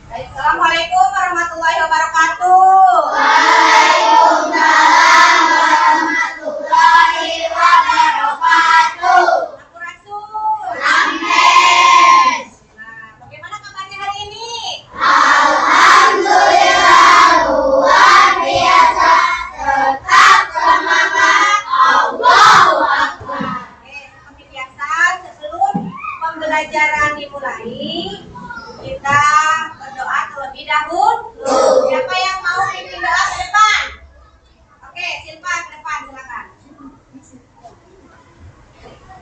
Assalamualaikum warahmatullahi wabarakatuh. Waalaikumsalam warahmatullahi wabarakatuh. Sampurasun. Amin. Nah, bagaimana kabarnya hari ini? Alhamdulillah luar biasa. Tetap semangat. Allahu Akbar. Oke, seperti biasa sebelum pembelajaran dimulai, kita berdoa terlebih dahulu. Siapa yang mau pimpin doa ke depan? Oke, silakan ke depan, silakan.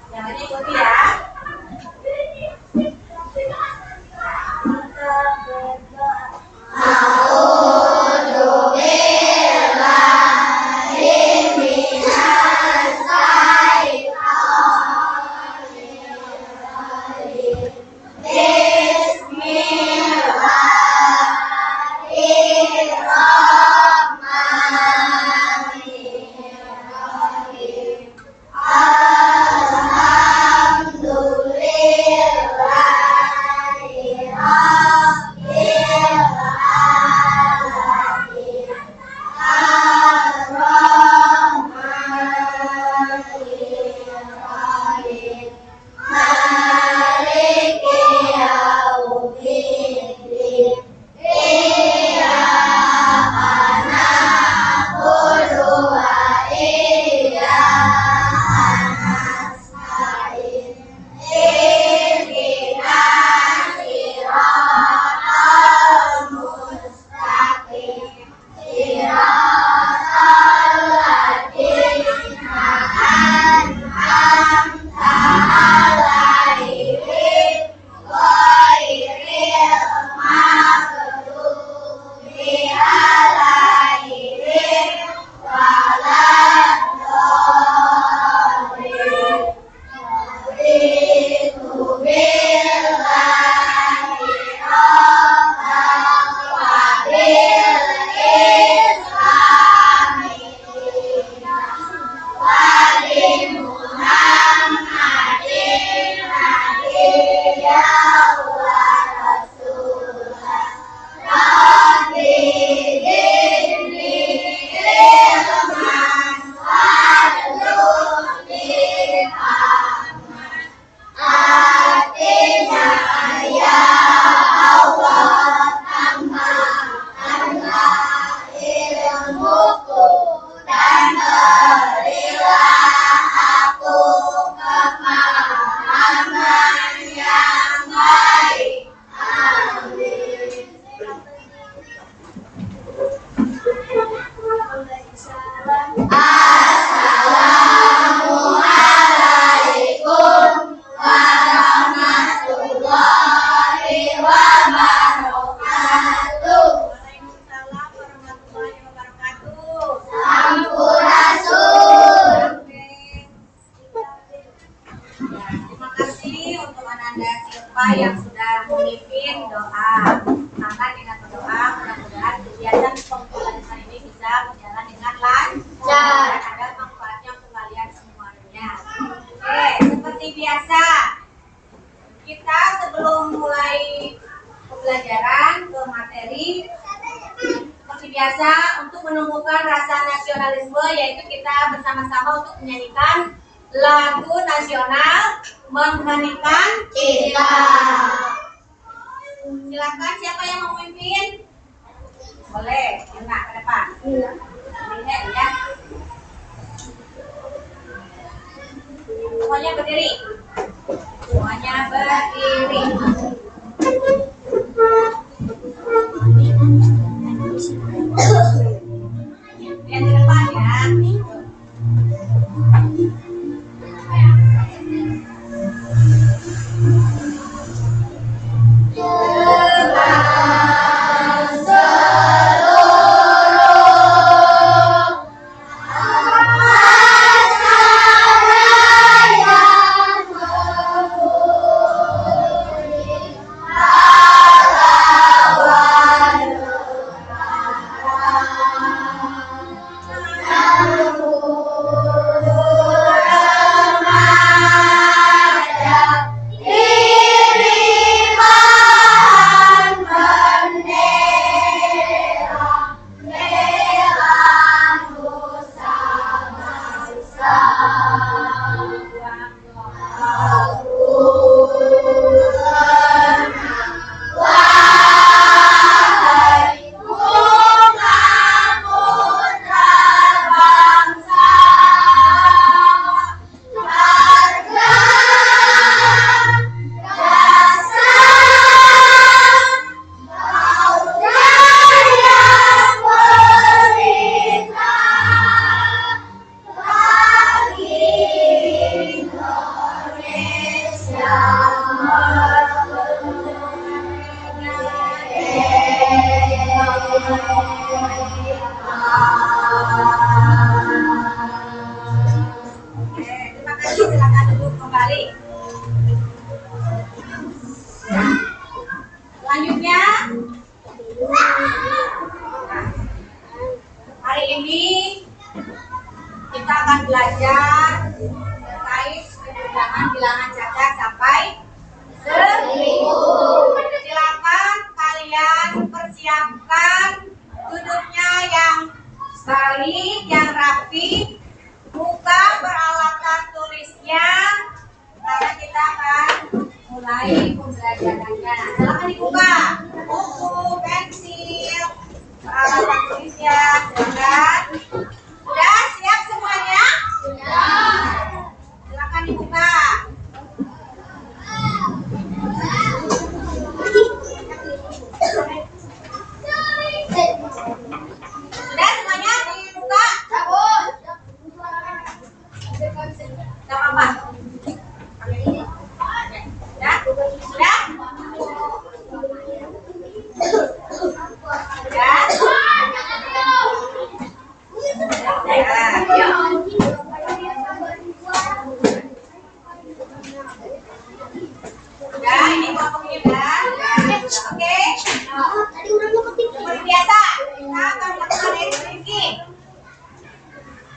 Jangan ikuti ya. Kita berdoa. A'udzu billahi minas syaitonir rajim. Bismillahirrahmanirrahim. Alhamdulillahi rabbil alamin. Ar-Rahmanir-Rahim. Maliki yaumiddin. Iyyaka na'budu wa iyyaka nasta'in. Ihdinas siratal mustaqim. Siratal ladzina an'amta 'alaihim ghairil maghdubi 'alaihim waladdallin. Raditu billahi rabban wa bil islami dinan wa bi Muhammadin nabiyyan wa rasulan. Rabbi zidni ilman warzuqni ilman. Atina ya Allah tambahkanlah ilmuku dan berilah aku pemahaman yang baik. Amin. Assalamualaikum warahmatullahi wabarakatuh. Waalaikumsalam warahmatullahi wabarakatuh. Sampurasun. Oke. Ya, terima kasih untuk Ananda Silva yang sudah memimpin doa. Maka dengan berdoa mudah-mudahan kegiatan pembelajaran ini bisa berjalan dengan lancar dan ada manfaatnya untuk kalian semuanya. Oke, seperti biasa kita sebelum mulai pembelajaran ke materi, seperti biasa untuk menumbuhkan rasa nasionalisme, yaitu kita bersama-sama untuk menyanyikan lagu nasional mengheningkan Kita. Silakan, siapa yang mau memimpin? Boleh, Yuna ke depan. Lihat ya. Semuanya berdiri. Semuanya berdiri. Lihat ke depan ya. Masyarakat kita akan belajar terkait penjumlahan bilangan cacat sampai 1000. Silakan kalian persiapkan duduknya yang baik, yang rapi, buka peralatan tulisnya karena kita akan mulai pembelajarannya. Silakan dibuka buku, pensil, peralatan tulisnya. Silakan. Sudah siap semuanya? Silakan dibuka. Sudah semuanya dibuka? Gak apa-apa. Sudah? Sudah? Sudah, ini kelompoknya udah. Oke. Seperti biasa, kita akan melakukan ekspresi.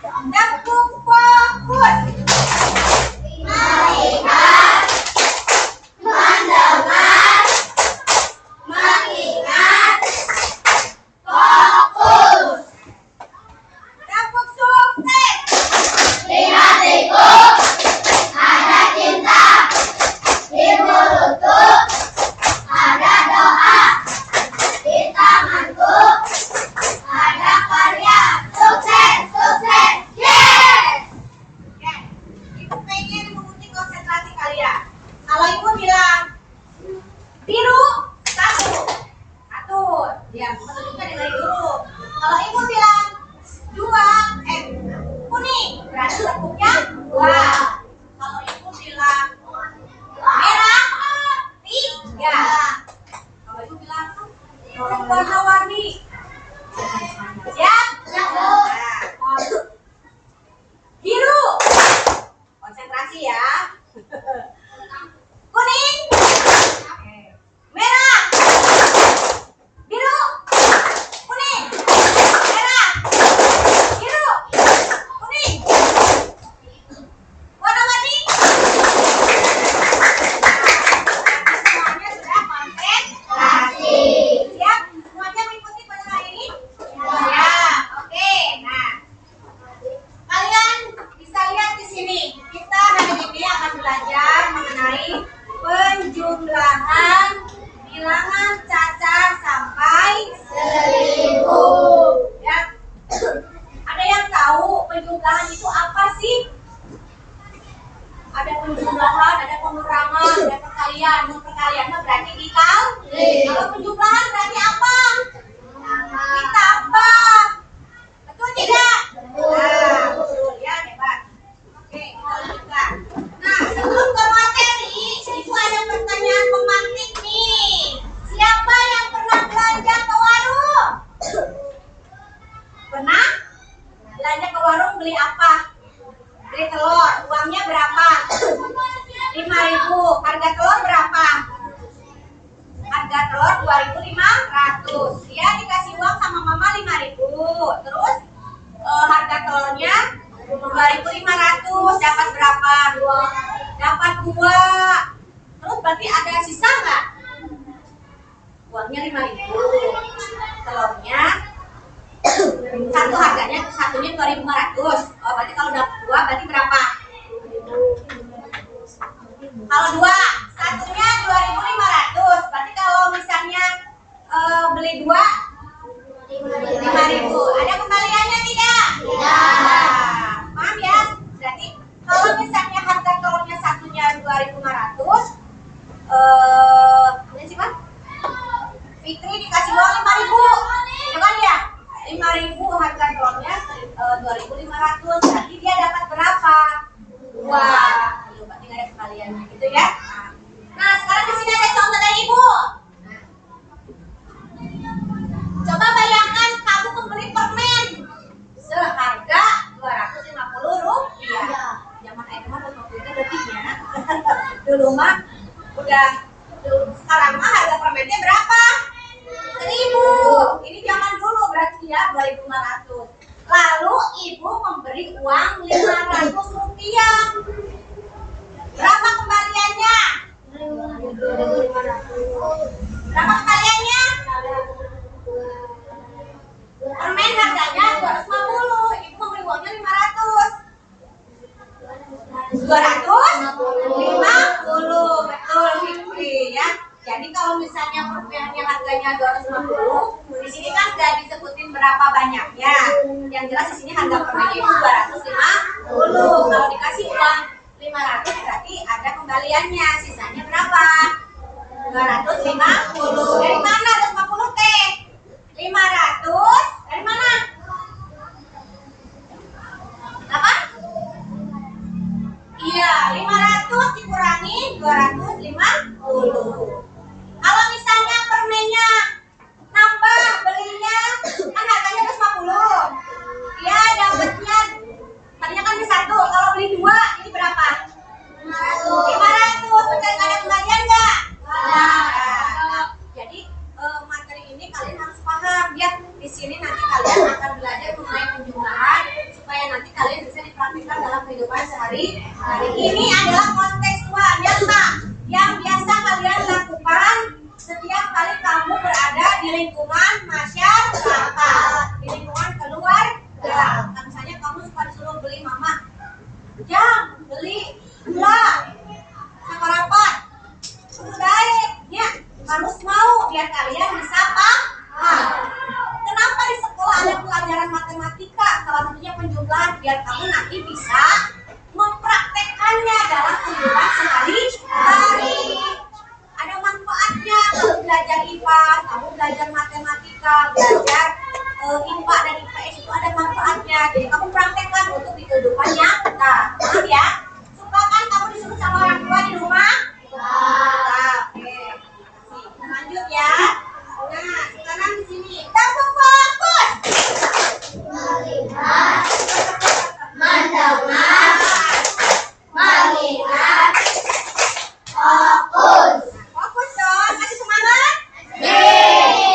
Tepuk fokus. Melihat, mendengar, mengingat, fokus. Tepuk sukses. Di hatiku ada cinta, di mulutku ada doa, di tanganku ada karya. Sukses, sukses, yes! Ya, Ibu pengen menguji konsentrasi kalian. Kalau Ibu bilang biru, satu, ya menunjukkan dari dulu. Kalau Ibu bilang kuning, berarti tepuknya 2. Kalau Ibu bilang merah, 3. Kalau Ibu bilang warna-warni, siap? Nah, biru, konsentrasi ya. Kuning, merah, biru, kuning, merah, biru, kuning, warna-warni. Semuanya sudah konsentrasi. Siap? Semuanya mengikuti pelajaran ini? Ya, oke. Nah, kalian bisa lihat di sini. Kita hari ini akan belajar mengenai penjumlahan bilangan cacat sampai 1000. ya. Ada yang tahu penjumlahan itu apa sih? Ada penjumlahan, ada pengurangan, ada perkalian. Perkalian mah berarti dikali. Kalau penjumlahan berarti apa? Ditambah. Betul tidak? Nah, betul ya, hebat. Oke, kita lanjutkan. Nah, sebelum ke materi, Ibu ada pertanyaan pemantik nih. Siapa yang pernah belanja ke warung? Pernah? Belanja ke warung beli apa? Beli telur. Uangnya berapa? 5.000. Harga telur berapa? Harga telur 2.500. Dia dikasih uang sama mama 5.000. Terus harga telurnya 2.500. Dapat berapa? Dapat 2. Terus berarti ada sisa nggak? Uangnya 5.000. Telurnya satu harganya, satunya 2.500. Oh, berarti kalau dapat 2 berarti berapa? Kalau 2, satunya 2.500. Berarti kalau misalnya beli 2 5.000. Ada kembaliannya tidak? Nah, paham ya? Berarti kalau misalnya harga telurnya satunya 2.500, ini sih Pak? Fitri dikasih uang 5.000. Ya kan ya? 5.000 harga telurnya 2.500. Berarti dia dapat berapa? 2. Berarti nggak ada kembaliannya gitu ya. Nah, sekarang di sini ada contoh dari Ibu. Coba bayangkan kamu membeli permen seharga 250 rupiah. Zaman itu mah komputer lebihnya. Dulu mah udah, sekarang mah harga permennya berapa? 1.000. Ini zaman dulu berarti ya 2.500. Lalu Ibu memberi memberi uang 500 rupiah. Berapa kembaliannya? Berapa kembaliannya? Permen harganya 250, ibu memberi uangnya 500. 250, betul Fikri ya. Jadi kalau misalnya permennya harganya 250, di sini kan nggak disebutin berapa banyaknya. Yang jelas di sini harga permennya itu 250. Kalau dikasih uang 500 berarti ada kembaliannya. Sisanya berapa? 250. Dari mana 250 teh? 500 dari mana? Apa? Iya, 500 dikurangi 250. Kalau misalnya permennya nambah belinya kan harganya 250. Ya, dapatnya tadinya kan beli 1, kalau beli 2 ini berapa? 500. Betul, ada kembalian enggak? Nah, jadi materi ini kalian harus paham ya. Di sini nanti kalian akan belajar mengenai penjumlahan supaya nanti kalian bisa dipraktikkan dalam kehidupan sehari-hari. Ini adalah kontekstual nyata yang biasa kalian lakukan setiap kali kamu berada di lingkungan masyarakat, di lingkungan keluarga. Misalnya kamu suka disuruh beli mama, jam beli gula, sakarapan, udah ya harus mau biar kalian bisa paham. Kenapa di sekolah ada pelajaran matematika? Salah satunya penjumlahan biar kamu nanti bisa mempraktekkannya dalam kehidupan sehari-hari. Ada manfaatnya kamu belajar IPA, kamu belajar matematika, belajar IPA dan IPS itu ada manfaatnya. Jadi kamu praktekkan untuk di kehidupan nyata. Paham ya? Suka kan kamu disuruh sama orang tua di rumah? Oke. Lanjut ya. Nah, sekarang di sini kamu fokus. Melihat, mendengar, mengingat, fokus. Fokus dong, masih semangat?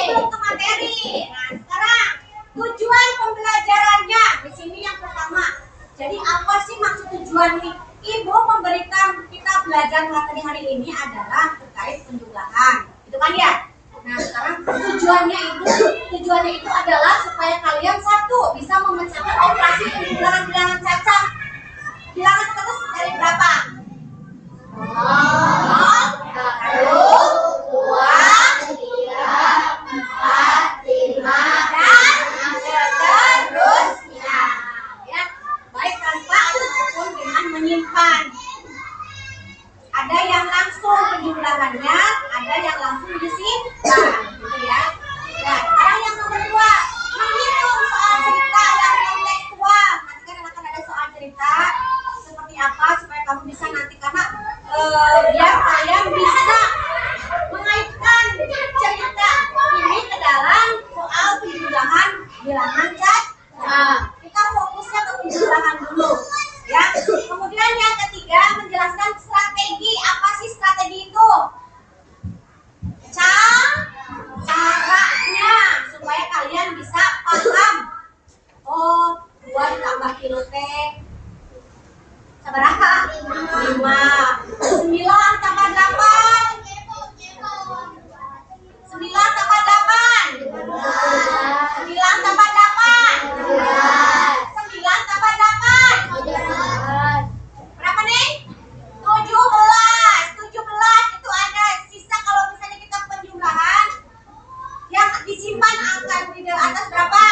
Belum ke materi. Nah, sekarang tujuan pembelajarannya di sini yang pertama. Jadi apa sih maksud tujuan nih? Ibu memberikan kita belajar materi hari ini adalah terkait penjumlahan. Itu kan ya? Nah, sekarang tujuannya itu adalah supaya kalian satu bisa memecahkan operasi penjumlahan bilangan cacat. Bilangan cacat dari berapa? 0, 1, 2, 3, 4, 5, dan seterusnya. Ya, baik tanpa ataupun dengan menyimpan. Ada yang langsung penjumlahannya, ada yang langsung disimpan, gitu ya. Nah, sekarang yang nomor 2, menghitung soal cerita yang kontekstual. Nanti kan akan ada soal cerita seperti apa supaya kamu bisa nanti karena biar kalian bisa mengaitkan cerita ini ke dalam soal penjumlahan bilangan cacat. Kita fokusnya ke penjumlahan dulu, ya. Kemudian yang ketiga menjelaskan strategi. Apa sih strategi itu? Caranya supaya kalian bisa paham. Oh, 2 ditambah kilo teh seberapa? 5. 9 tambah 8. 9 tambah 8. 9 tambah 8. 9 tambah 8. Berapa nih? 17. 17 itu ada sisa kalau misalnya kita penjumlahan yang disimpan angka di atas berapa?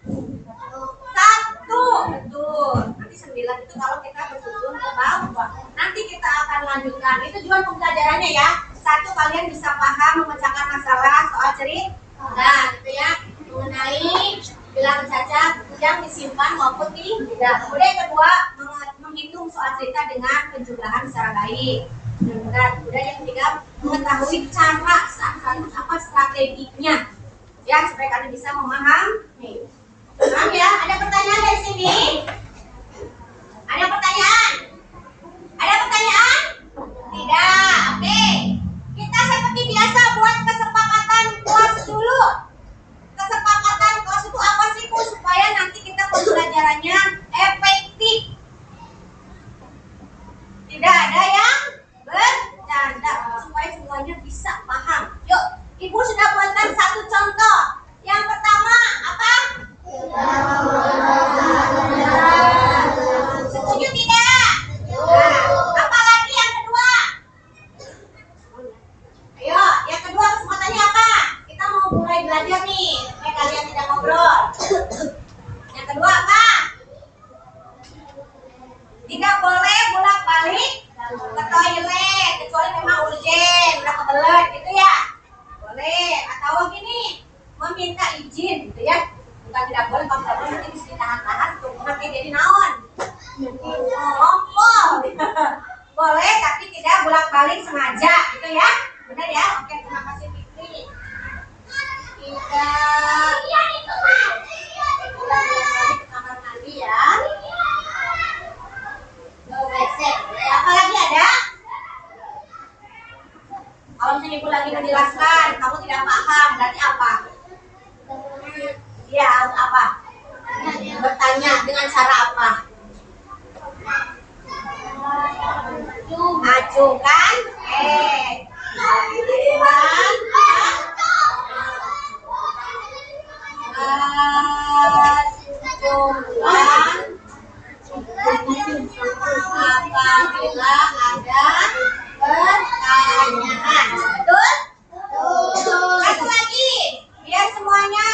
1. Betul. Nanti 9 itu kalau kita bersusun ke bawah. Nanti kita akan lanjutkan. Itu tujuan pembelajarannya ya. 1, kalian bisa paham memecahkan masalah soal cerita. Nah, gitu ya. Mengenai bilangan cacat yang disimpan maupun tidak. Kemudian yang kedua, menghitung soal cerita dengan penjumlahan secara baik. Kemudian yang ketiga, mengetahui cara apa strateginya. Ya, supaya kalian bisa memahami. Paham ya? Ada pertanyaan dari sini? Ada pertanyaan? Ada pertanyaan? Tidak. Oke. Kita seperti biasa buat kesepakatan kelas dulu. Kesepakatan kelas itu apa sih, Bu? Supaya nanti kita pembelajarannya bukan tidak boleh, kalau tidak boleh nanti bisa ditahan-tahan tuh nanti jadi naon. Ngompol. Boleh tapi tidak bolak-balik sengaja gitu ya. Benar ya? Oke, terima kasih Fikri. Kita ke kamar mandi ya. Apa lagi ada? Kalau misalnya ibu lagi menjelaskan, kamu tidak paham, berarti apa? Iya, harus apa? Bertanya dengan cara apa? Ajukan. Apabila ada pertanyaan. Betul? Satu lagi, biar semuanya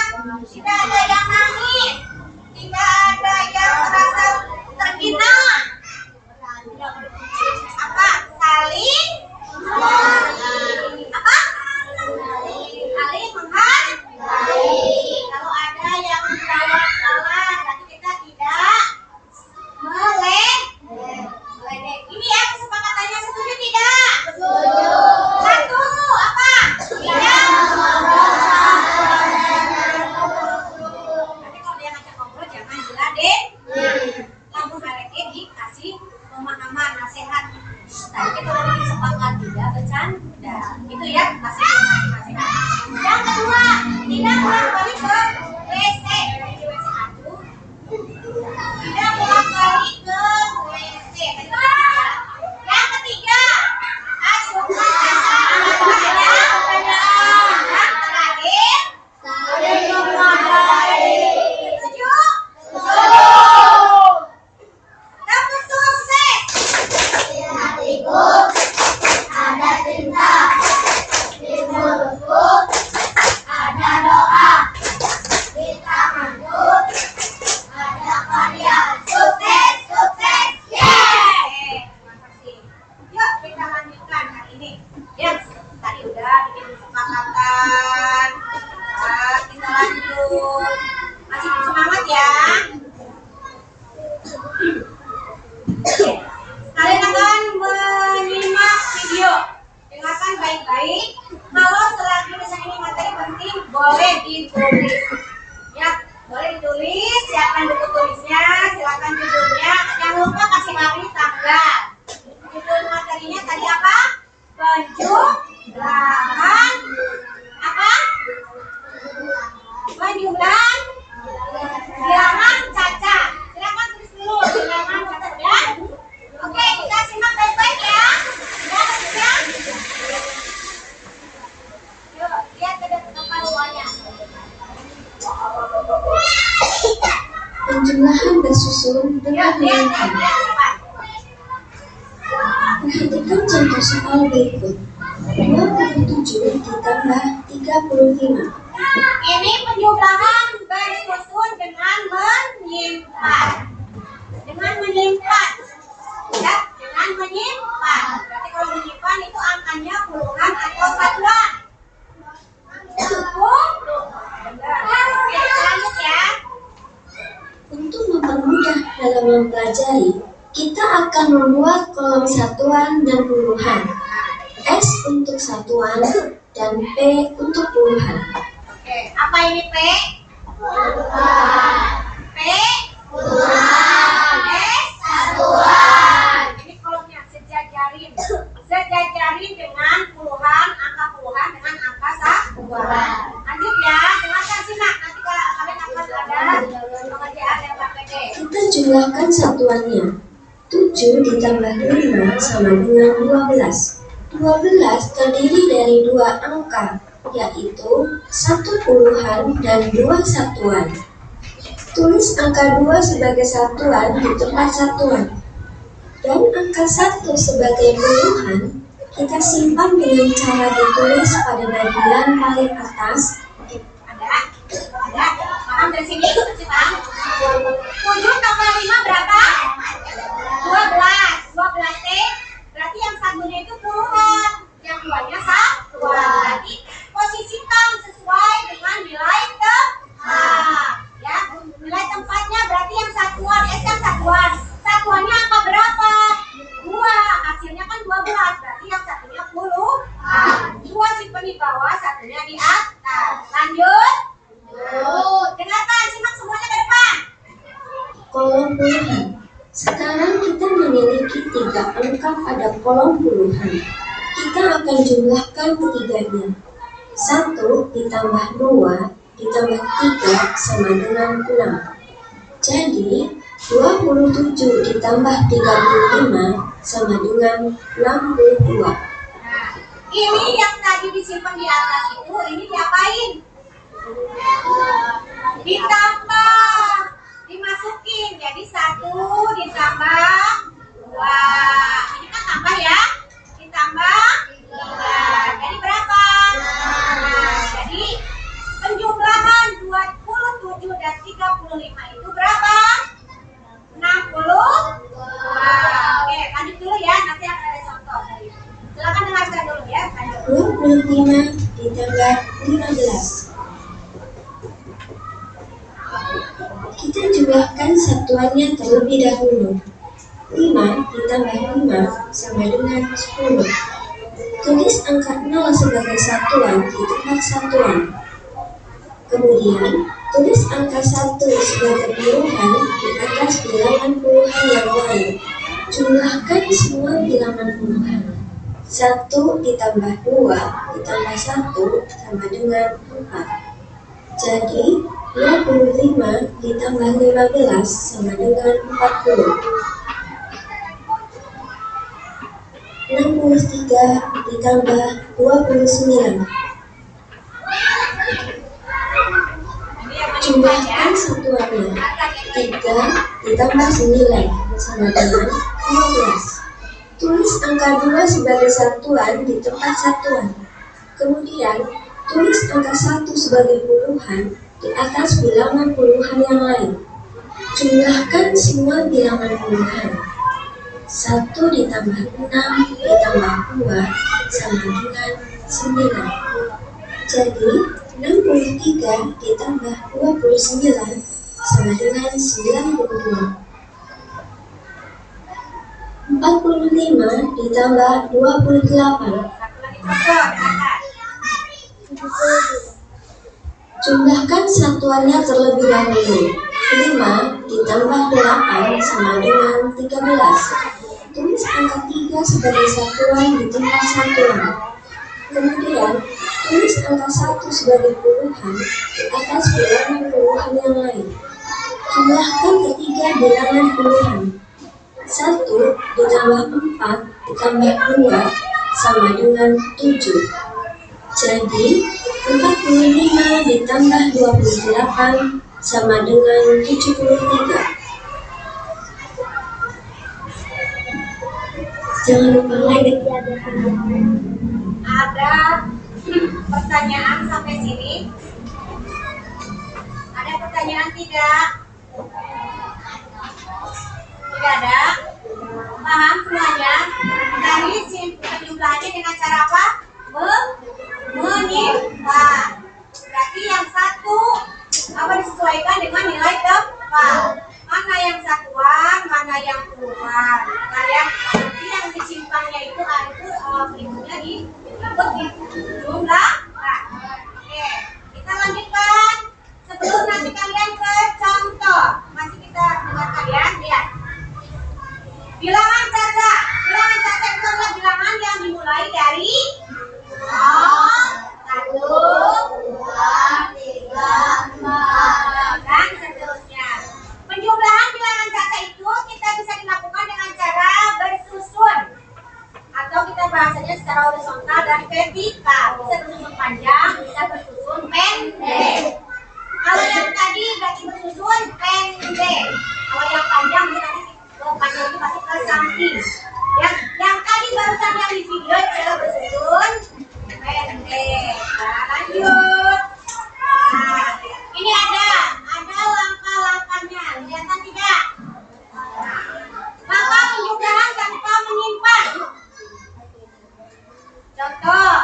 tidak ada yang nangis, tidak ada yang merasa terhina. Apa? Saling apa? Saling menghargai. Kalau ada yang menjawab salah, berarti kita tidak meledek. Ini ya kesepakatannya, setuju tidak? Setuju. Satu, apa? Tidak. Nanti kalau dia ngajak ngobrol jangan diladek. Kamu mereka dikasih pemahaman, nasihat. Tadi kita udah sepakat tidak bercanda. Itu ya masing-masing. Yang kedua, tidak bolak-balik ke WC. Di WC aduh. Tidak bolak-balik ke WC. Yang ketiga, asupan yang terakhir, saling menghargai. Setuju? Kamu sukses. Di hatiku ada cinta, di mulutku ada doa, di tanganku ada karya. Sukses, sukses, Yeay. Terima kasih. Yuk kita lanjutkan hari ini. Ya, tadi udah bikin kesepakatan. Nah, kita lanjut. Masih semangat ya. Kalian akan menyimak video. Dengarkan baik-baik. Kalau selagi misalnya ini materi penting, boleh ditulis. Ya, boleh ditulis. Siapkan buku tulisnya, silakan judulnya. Jangan lupa kasih hari tanggal. Judul materinya tadi apa? Penjumlahan apa? Penjumlahan bilangan caca. Silakan tulis dulu bilangan caca ya. Oke, kita simak baik-baik ya. Ya, ya. Yuk, lihat ke depan ruangnya. Penjumlahan bersusun dengan Lihat, lengkap. cepat. Perhatikan contoh soal berikut. 27 ditambah 35. Ini penjumlahan bersusun dengan menyimpan. Dengan menyimpan. Ya, dengan menyimpan. Berarti kalau menyimpan itu angkanya puluhan atau satuan. Cukup? Oke, lanjut ya. Untuk mempermudah dalam mempelajari, kita akan membuat kolom satuan dan puluhan. S untuk satuan dan P untuk puluhan. Oke, apa ini P? P? S? satuan. Ini kolomnya sejajarin. Sejajarin dengan puluhan, angka puluhan dengan angka satuan. Lanjut ya, dengarkan simak. Nanti kalian akan ada pengerjaan yang pakai D. Kita jumlahkan satuannya. 7 ditambah 5 sama dengan 12. 12 terdiri dari dua angka, yaitu 1 puluhan dan 2 satuan. Tulis angka 2 sebagai satuan di tempat satuan. Dan angka 1 sebagai puluhan, kita simpan dengan cara ditulis pada bagian paling atas. Ada. Paham dari sini? Paham? 7 tambah 5 berapa? 12. 12 T. Berarti yang satunya itu puluhan, yang duanya satuan. Berarti posisikan sesuai dengan nilai tepat. Ya, Sekarang kita memiliki 3 angka pada kolom puluhan. Kita akan jumlahkan ketiganya. 1 ditambah 2 ditambah 3 sama dengan 6. Jadi 27 ditambah 35 sama dengan 62. Nah, ini yang tadi disimpan di atas itu, ini diapain? Ditambah, dimasukin. Jadi 1 ditambah 2. Ini kan tambah ya? Ditambah 3. Jadi berapa? Nah, jadi penjumlahan 27 dan 35 itu berapa? 60. Oke, lanjut dulu ya. Nanti akan ada contoh dari. Silakan dengarkan dulu ya. Lanjut. 25 ditambah 15. Kita jumlahkan satuannya terlebih dahulu. 5 ditambah 5 sama dengan 10. Tulis angka 0 sebagai satuan di tempat satuan. Kemudian, tulis angka 1 sebagai puluhan di atas bilangan puluhan yang lain. Jumlahkan semua bilangan puluhan. 1 ditambah 2 ditambah 1 sama dengan 4. Jadi, 25 ditambah 15 sama dengan 40. 63 ditambah 29. Jumlahkan satuannya. 3 ditambah 9 sama dengan 12. Tulis angka 2 sebagai satuan di tempat satuan. Kemudian, tulis angka 1 sebagai puluhan di atas bilangan puluhan yang lain. Jumlahkan semua bilangan puluhan. 1 ditambah 6 ditambah 2 sama dengan 9. Jadi, 63 ditambah 29 sama dengan 92. 45 ditambah 28. Jumlahkan satuannya terlebih dahulu. 5 ditambah 8 sama dengan 13. Tulis angka 3 sebagai satuan di tempat satuan. Kemudian, tulis angka 1 sebagai puluhan di atas bilangan puluhan yang lain. Jumlahkan ketiga bilangan puluhan. 1 ditambah 4 ditambah 2 sama dengan 7. Jadi, 45 ditambah 28 sama dengan 73. Jangan lupa like. Ada pertanyaan sampai sini? Ada pertanyaan tidak? Tidak ada? Paham semuanya? Tadi penjumlahannya dengan cara apa? Menyimpang. Berarti yang satu disesuaikan dengan nilai tepat. Mana yang satuan, mana yang puluhan. Nah, yang disimpangnya itu berikutnya diikut jumlah. Oke, kita lanjutkan. Sebelum nanti kalian ke contoh, masih kita dengarkan ya. Lihat. Bilangan caca itu adalah bilangan yang dimulai dari 0, 1, 2, 3, 4, dan seterusnya. Penjumlahan bilangan caca itu kita bisa dilakukan dengan cara bersusun, atau kita bahasanya secara horizontal dan vertikal. Bisa bersusun panjang, bisa bersusun pendek. Kalau yang tadi berarti bersusun pendek. Kalau yang panjang berarti panjang itu pasti ke samping. Yang tadi barusan yang di video itu adalah bersusun pendek. Nah, lanjut. Nah, ini ada langkah-langkahnya. Kelihatan tidak? Langkah penjumlahan tanpa menyimpan. Contoh,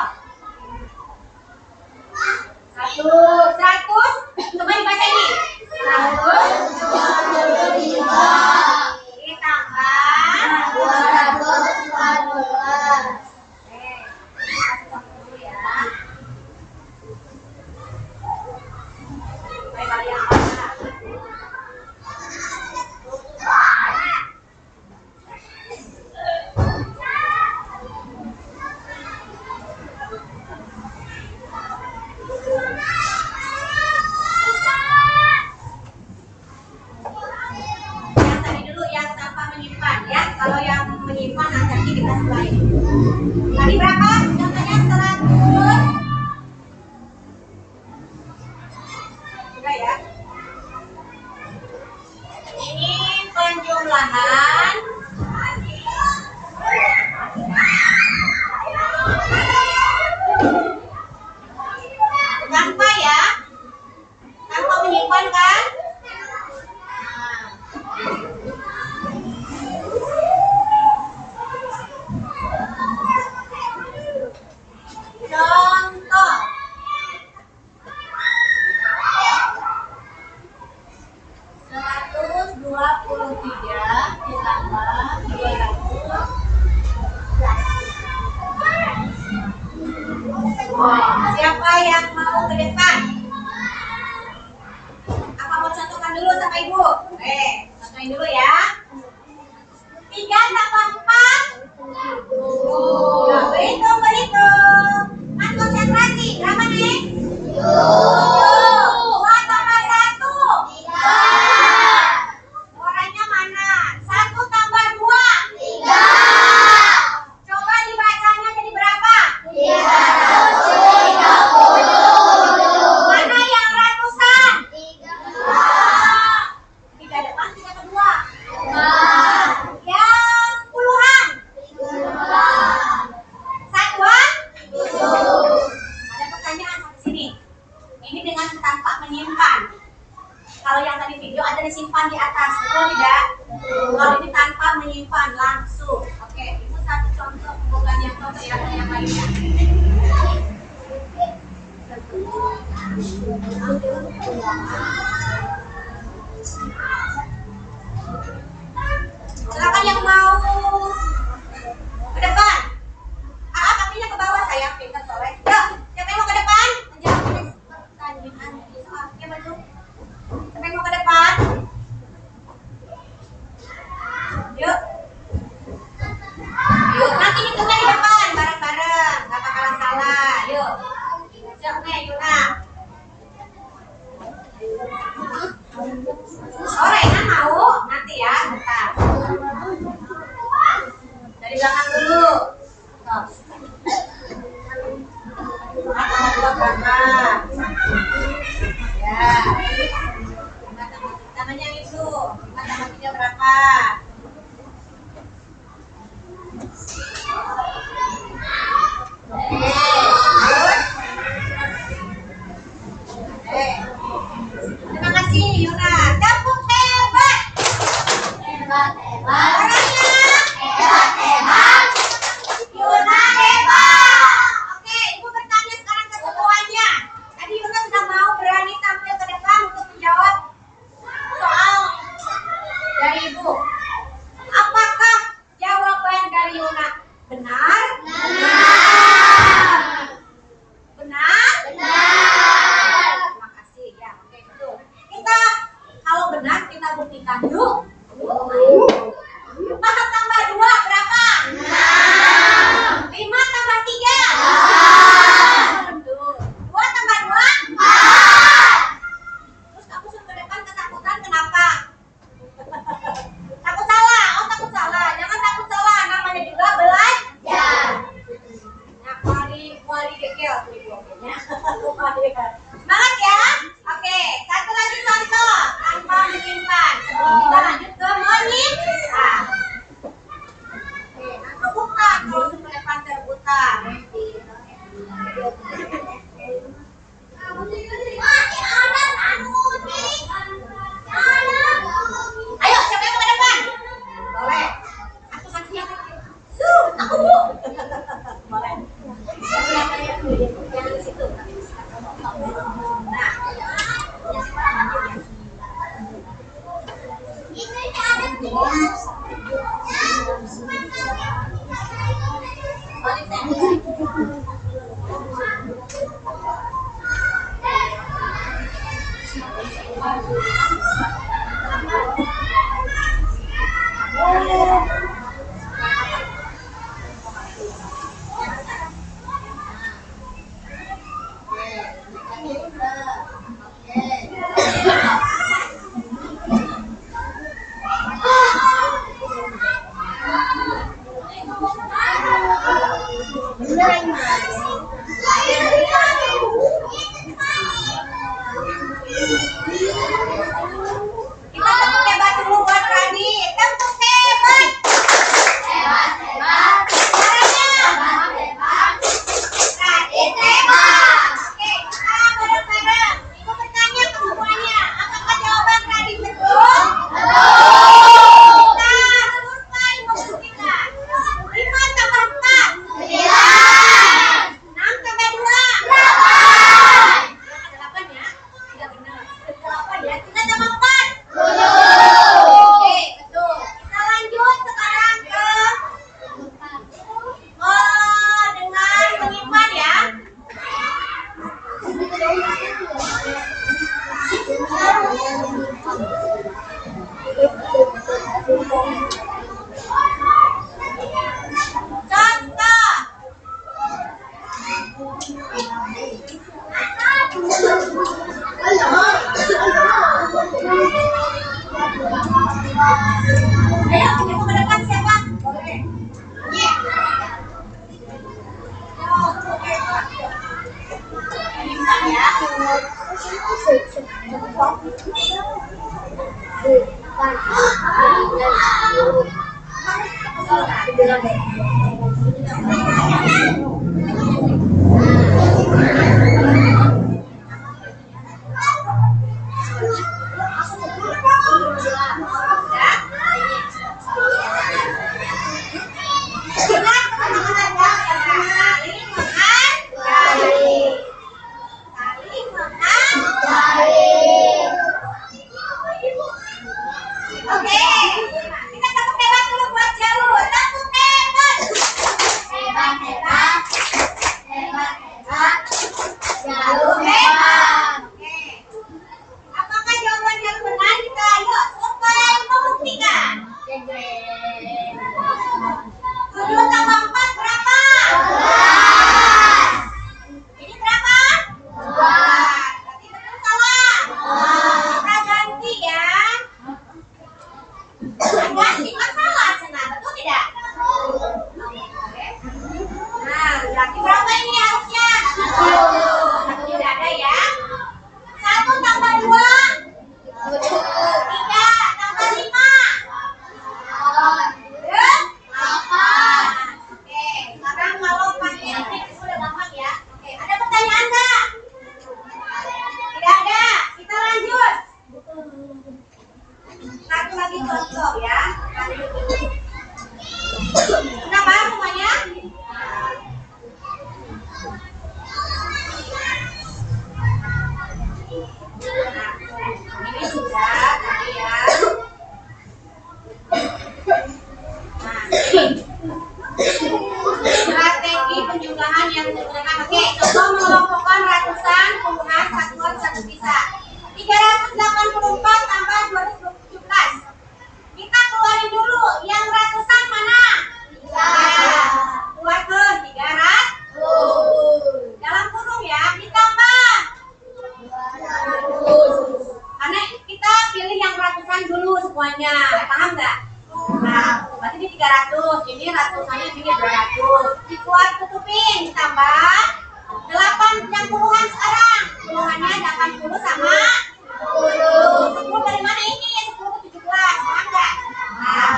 kalau yang menyimpan nanti kita selain. Tadi berapa? Contohnya 100. Sudah ya. Ini penjumlahan tanpa ya, tanpa menyimpan kan? Contoh 123 ditambah 200. Siapa yang mau ke depan? Apa mau contohkan dulu sama ibu? Contohin dulu ya. 3 tambah 4. Nah, berhitung. Mas konsentrasi. Berapa nih? 7. 2 tambah 1. 3. Orangnya mana? 1 tambah 2. 3. Coba dibacanya jadi berapa? 330. Mana yang ratusan? 3 depan, 3 kedua. Yang puluhan? Satuan? 7. Ada pertanyaan sampai sini. Ini dengan tanpa menyimpan. Kalau yang tadi video ada disimpan di atas, betul tidak? Kalau ini tanpa menyimpan langsung. Oke, itu satu contoh, bukan yang contoh yang lainnya. Silakan yang mau ke depan. Kakinya ke bawah, saya pintar soleh. Yuk, siapa yang mau ke depan? Menjawab pertanyaan di soal. Ya betul. Siapa yang mau ke depan? Yuk. Nanti hitungnya di depan bareng-bareng, nggak bakalan salah. Yuk. Siap nih, Yuna. Sore kan mau? Nanti ya, bentar. Dari belakang dulu. Stop. Berapa? Ya. Namanya itu. 5 tambah 3 berapa? Terima kasih Yuna. Tepuk hebat. Hebat. Orangnya Hebat. Yuna hebat. Oke, Ibu bertanya sekarang ke semuanya. Tadi Yuna sudah mau berani tampil ke depan untuk menjawab soal dari Ibu. Apakah jawaban dari Yuna benar? Benar? Terima kasih ya. Oke, betul. Kita kalau benar kita buktikan yuk. Strategi penjumlahan yang digunakan. Oke, contoh mengelompokkan ratusan, puluhan, satuan, satu bisa. 384 tambah 2017. Kita keluarin dulu yang ratusan mana? Keluarkan 300. Dalam kurung ya, ditambah. Karena kita pilih yang ratusan dulu semuanya. Paham nggak? Nah, berarti ini 300, ini ratusannya ini 200. Dikuat tutupin, ditambah 8 yang puluhan sekarang. Puluhannya 80 sama 10 dari mana ini? 10 ke 17, paham nggak? Nah,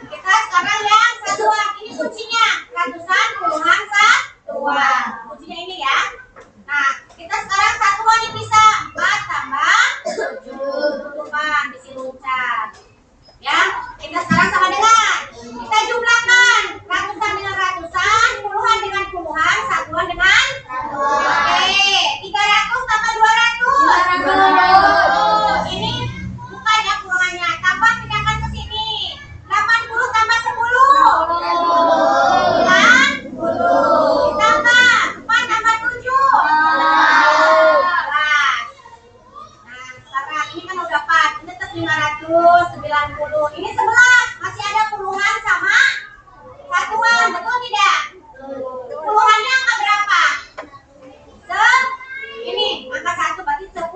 kita sekarang yang satuan, ini kuncinya. Ratusan, puluhan, satuan. Kuncinya ini ya. Nah, kita sekarang satuan ini bisa 4 tambah 7. Tutupan, isi luncat. Ya, kita sekarang sama dengan kita jumlahkan ratusan dengan ratusan, puluhan dengan puluhan, satuan dengan oke, 300 tambah 200. Ini bukan ya kurungannya, tambah pindahkan ke sini. 80 tambah 10. 90. Ditambah 4 tambah 7. 11. Nah, sekarang ini kan udah 4, ini tetap 590. Ini 11, masih ada puluhan sama satuan, betul tidak? Puluhannya angka berapa? Ini angka 1 berarti 10.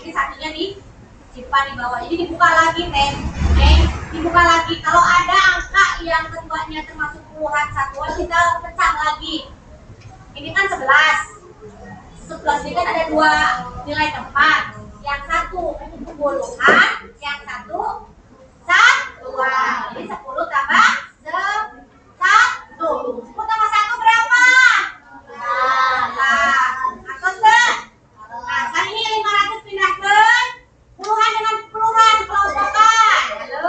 Ini satunya disimpan di bawah. Jadi dibuka lagi, Teh. Dibuka lagi. Kalau ada angka yang keduanya termasuk puluhan satuan, kita pecah lagi. Ini kan 11. 11 ini kan ada 2 nilai tempat. Yang satu puluhan, yang satu satuan. Jadi 10 tambah 1. 10 tambah 1 berapa? 4. Atau nah, sekarang ini 500 pindahkan. Puluhan dengan puluhan kelompokkan. Halo.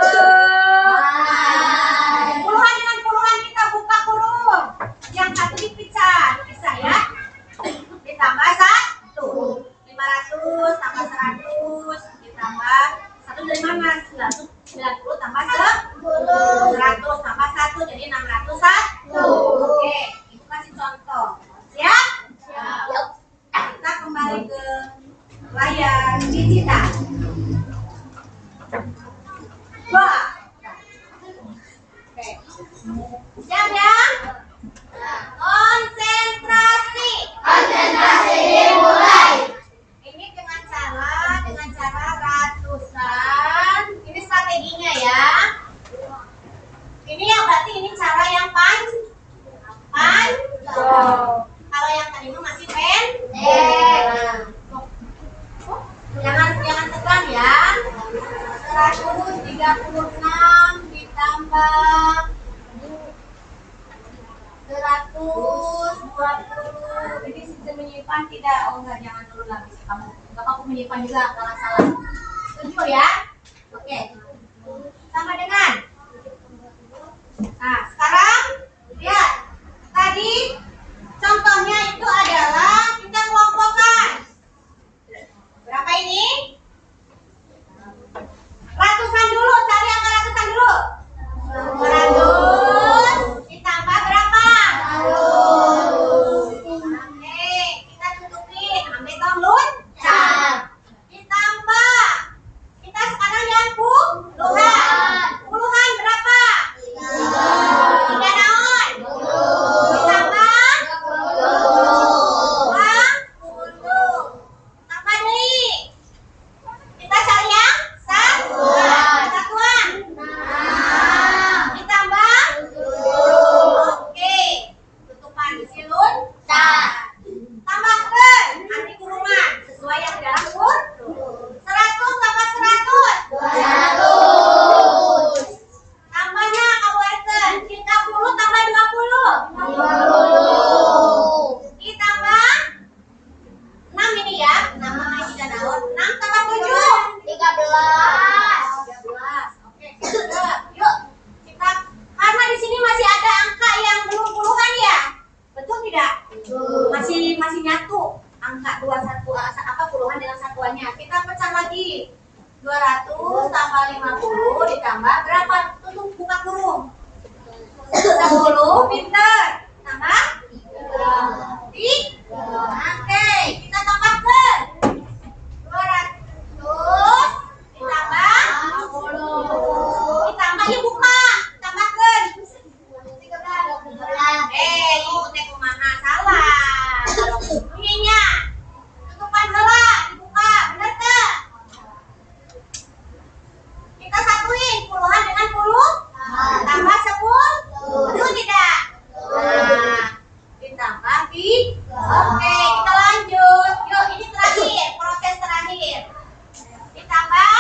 Puluhan dengan puluhan kita buka kurung. Yang satu dipisah ya. Ditambah 1. 500 tambah 100 ditambah 1 dari mana? 90 tambah 10. 100 tambah 1 jadi 601. Oke, itu kasih contoh. Siap? Siap. Kita kembali ke layar digital. Wah. Oke. Siap ya? Konsentrasi. Konsentrasi dimulai. Ini dengan cara ratusan. Ini strateginya ya. Ini yang berarti ini cara yang panjang. Kalau yang tadi itu masih pendek. Jangan tekan ya. 136 ditambah menyimpan tidak? Oh enggak, jangan dulu lah. Bisa kamu, kamu menyimpan juga kalau salah. Setuju ya? Oke. Sama dengan. Nah, sekarang lihat. Tadi contohnya itu adalah kita kelompokkan. Berapa ini? Ratusan dulu, cari angka ratusan dulu. 200 ditambah berapa? 100. Oke, kita tutupin, ambil tong luncat. Ditambah. Kita sekarang yang puluhan. Puluhan berapa? 3 naon? Ditambah 20. Tambah deui. Kita cari yang satuan. Ditambah. Oke. Tutupan isi luncat. Tambahkan arti kurungan sesuai yang di dalam kurung. 100 tambah 100. 100. Tambahnya kamu RT. 30 tambah 20. 50. Ditambah 6 ini ya. 6 sama ini dan naon. 6 tambah 7. 13. 13. Oke, siap. Yuk, kita karena di sini masih ada angka yang belum puluhan ya. Betul tidak? Masih nyatu angka 21 apa puluhan dengan satuannya. Kita pecah lagi. 200 tambah 50 ditambah berapa? Tutup buka kurung. 10 pinter. Tambah 3. Oke, kita tambahkan. 200 ditambah 50. Ditambah yuk buka. Tambahkan. 13. Ibu teh kumaha salah. Bunyinya. Tutupan heula dibuka, bener teh? Kita satuin puluhan dengan puluh. Tambah 10. Betul tidak? Nah, ditambah di. Oke, kita lanjut. Yuk, ini terakhir, proses terakhir. Ditambah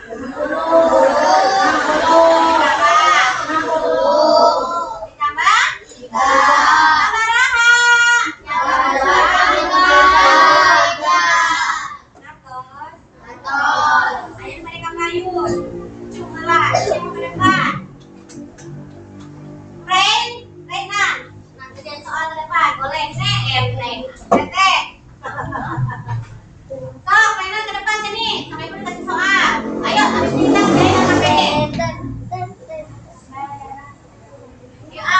60. Ditambah 3. Tambah raha. Natos. Ayo mereka kayun. Jumlah yang ke depan. Renan. Nah, kerjaan soal ke depan. Boleh, Ren. Tete. Sok, Renan ke depan sini. Sampai ibu dikasih soal. Ayo, habis ini kita kerjain yang sampai. Ya.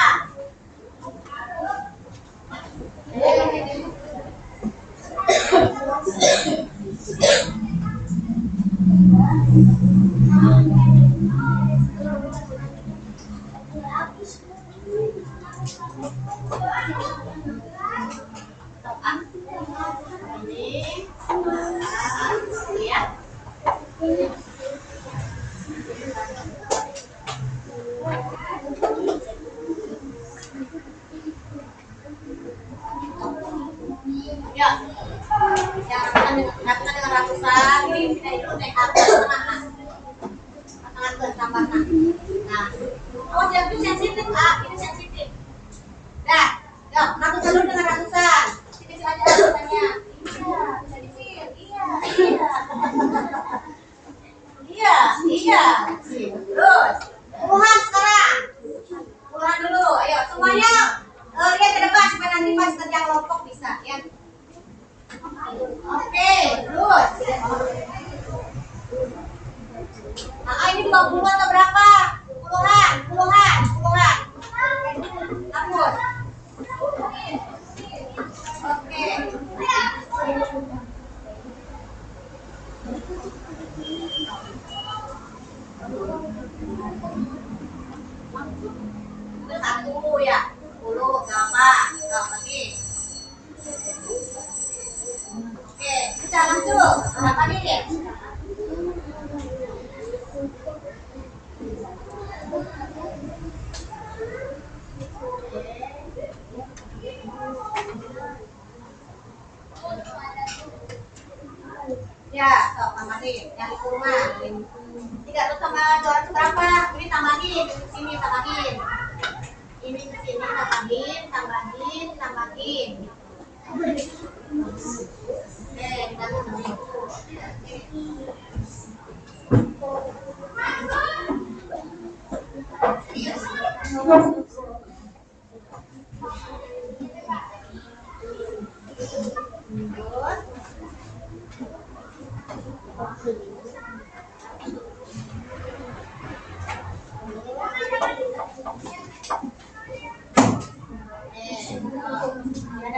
Ya. Yang ratusan dengan ratusan, ini kita itu naik atas tengah. Tangan bertambah nah. Oh, yang itu sensitif, ini sensitif. Dah, yuk, ratusan dulu dengan ratusan. Kecil aja ratusannya. Iya, bisa dicil. Iya. Terus, puluhan sekarang. Puluhan dulu, ayo semuanya lihat ke depan supaya nanti pas kerja kelompok bisa ya. Oke, terus. Nah, ini 20 atau berapa? Puluhan. Hapus. Oke. Satu ya. 10 berapa? Lagi. Oke, kita langsung. Berapa nih? Ya, sok tambahin. Yang itu rumah. 300 sama 200 berapa? Ini tambahin. Sini tambahin. Ini ke sini tambahin. Ada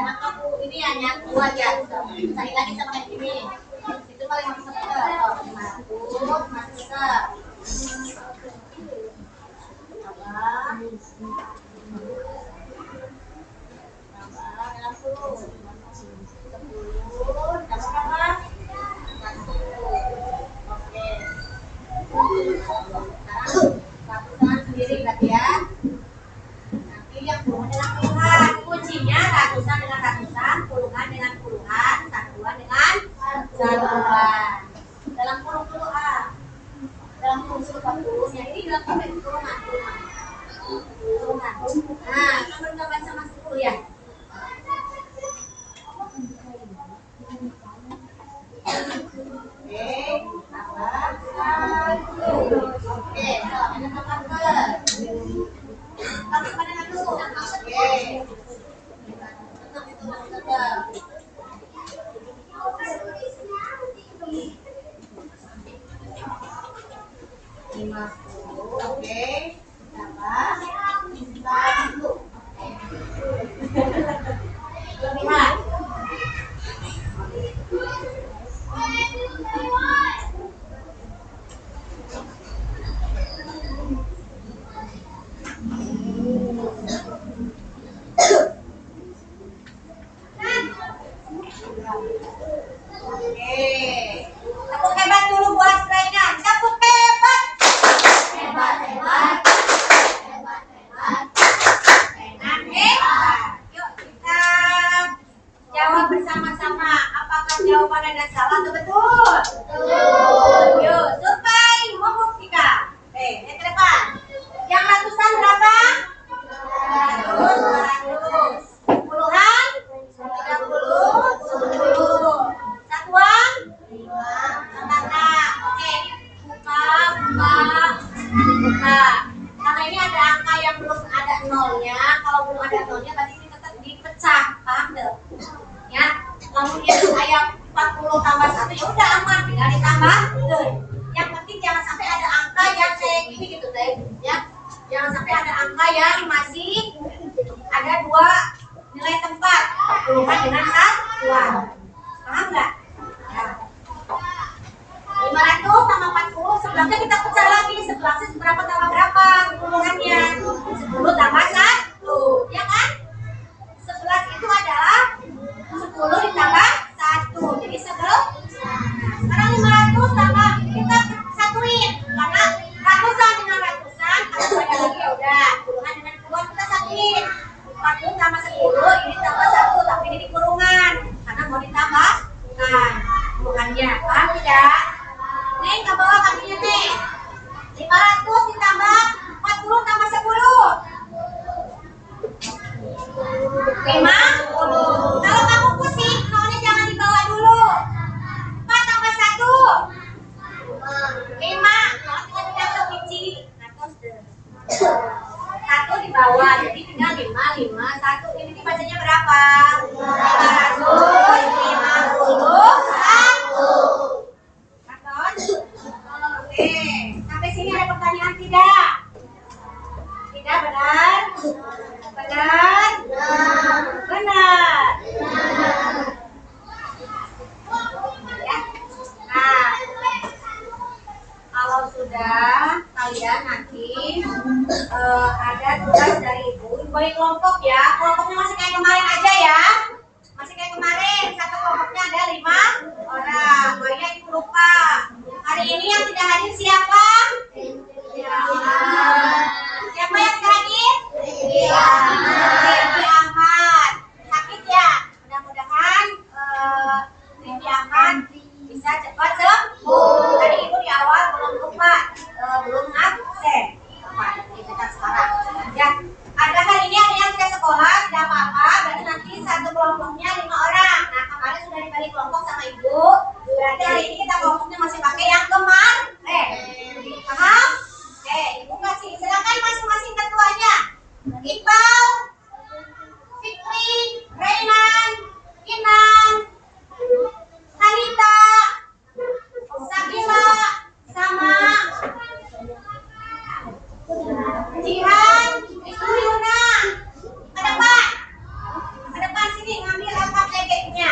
angka ini hanya 2 aja. Cari lagi sama kayak gini. Itu paling masuk ke 50 masuk ke sendiri berarti ya. Nanti yang puluhan dengan puluhan, kuncinya ratusan dengan ratusan, puluhan dengan puluhan, satuan dengan satuan. Dalam puluh-puluh A, dalam puluh-puluh yang ini dalam puluhan. Nah, kamu udah baca sama 10 ya. Oke, tambah 1. Oke, salahnya tambah ke. Tambah pada satu. Oke. Tetap itu tetap. Oke. Tambah 1. Lihat. Tepuk hebat dulu buat Raina. Tepuk hebat. Hebat. Enak, hebat. Yuk kita jawab bersama-sama. Apakah jawaban Anda salah atau betul? Betul. Yuk, survei membuktikan. Lihat ke depan. Yang ratusan berapa? 100, 200. Puluhan? 30, 10. Satuan? 5. Oke, buka. Karena ini ada angka yang belum ada nolnya. Kalau belum ada nolnya, berarti ini tetap dipecah, paham deh? Ya, kemudian ayat 40 tambah 1 ya udah aman, tinggal ditambah. Yang penting jangan sampai ada angka yang kayak gini gitu deh, ya. Jangan sampai ada angka yang masih ada 2 nilai tempat, puluhan dengan satuan. Paham nggak? Ya. 500 tambah 40, sebelahnya kita pecah lagi. Sebelahnya berapa tambah berapa? Puluhannya 10 tambah 1, ya kan? 11 itu adalah 10 ditambah 1, jadi 11. Sekarang 500 tambah, kita satuin karena ratusan dengan ratusan, kalau ada lagi ya udah puluhan dengan puluhan kita satuin. 40 tambah 10, ini tambah 1, tapi ini di kurungan karena mau ditambahkan puluhannya. Paham tidak? Nih, ke bawah kakinya nih. 500 ditambah 40 tambah 10. 50. Kalau kamu pusing, nolnya jangan dibawa dulu. 4 tambah 1. 5. Kalau tinggal dijatuh biji. 1 di bawah, jadi tinggal 5. 1. Ini dibacanya berapa? 551. Oke, sampai sini ada pertanyaan tidak? Tidak, benar? Benar? Benar. Ya. Nah, kalau sudah kalian nanti ada tugas dari ibu bagi kelompok ya. Kelompoknya masih kayak kemarin aja ya. Masih kayak kemarin, satu kelompoknya ada 5 orang. Banyak ibu lupa. Hari ini yang tidak hadir siapa? Siapa yang tidak hadir? Devi Ahmad. Sakit ya? Mudah-mudahan Devi Ahmad bisa cepat sembuh. Tadi ibu di awal belum lupa, belum absen. Kita sekarang. Ya, ada hari ini ada yang tidak sekolah, tidak apa-apa. Berarti nanti satu kelompoknya 5 orang. Nah, kemarin sudah dibagi kelompok sama ibu. Berarti hari ini kita kelompoknya masih pakai yang kemarin. Jihan, itu Yuna. Ke depan sini ngambil angkat legeknya.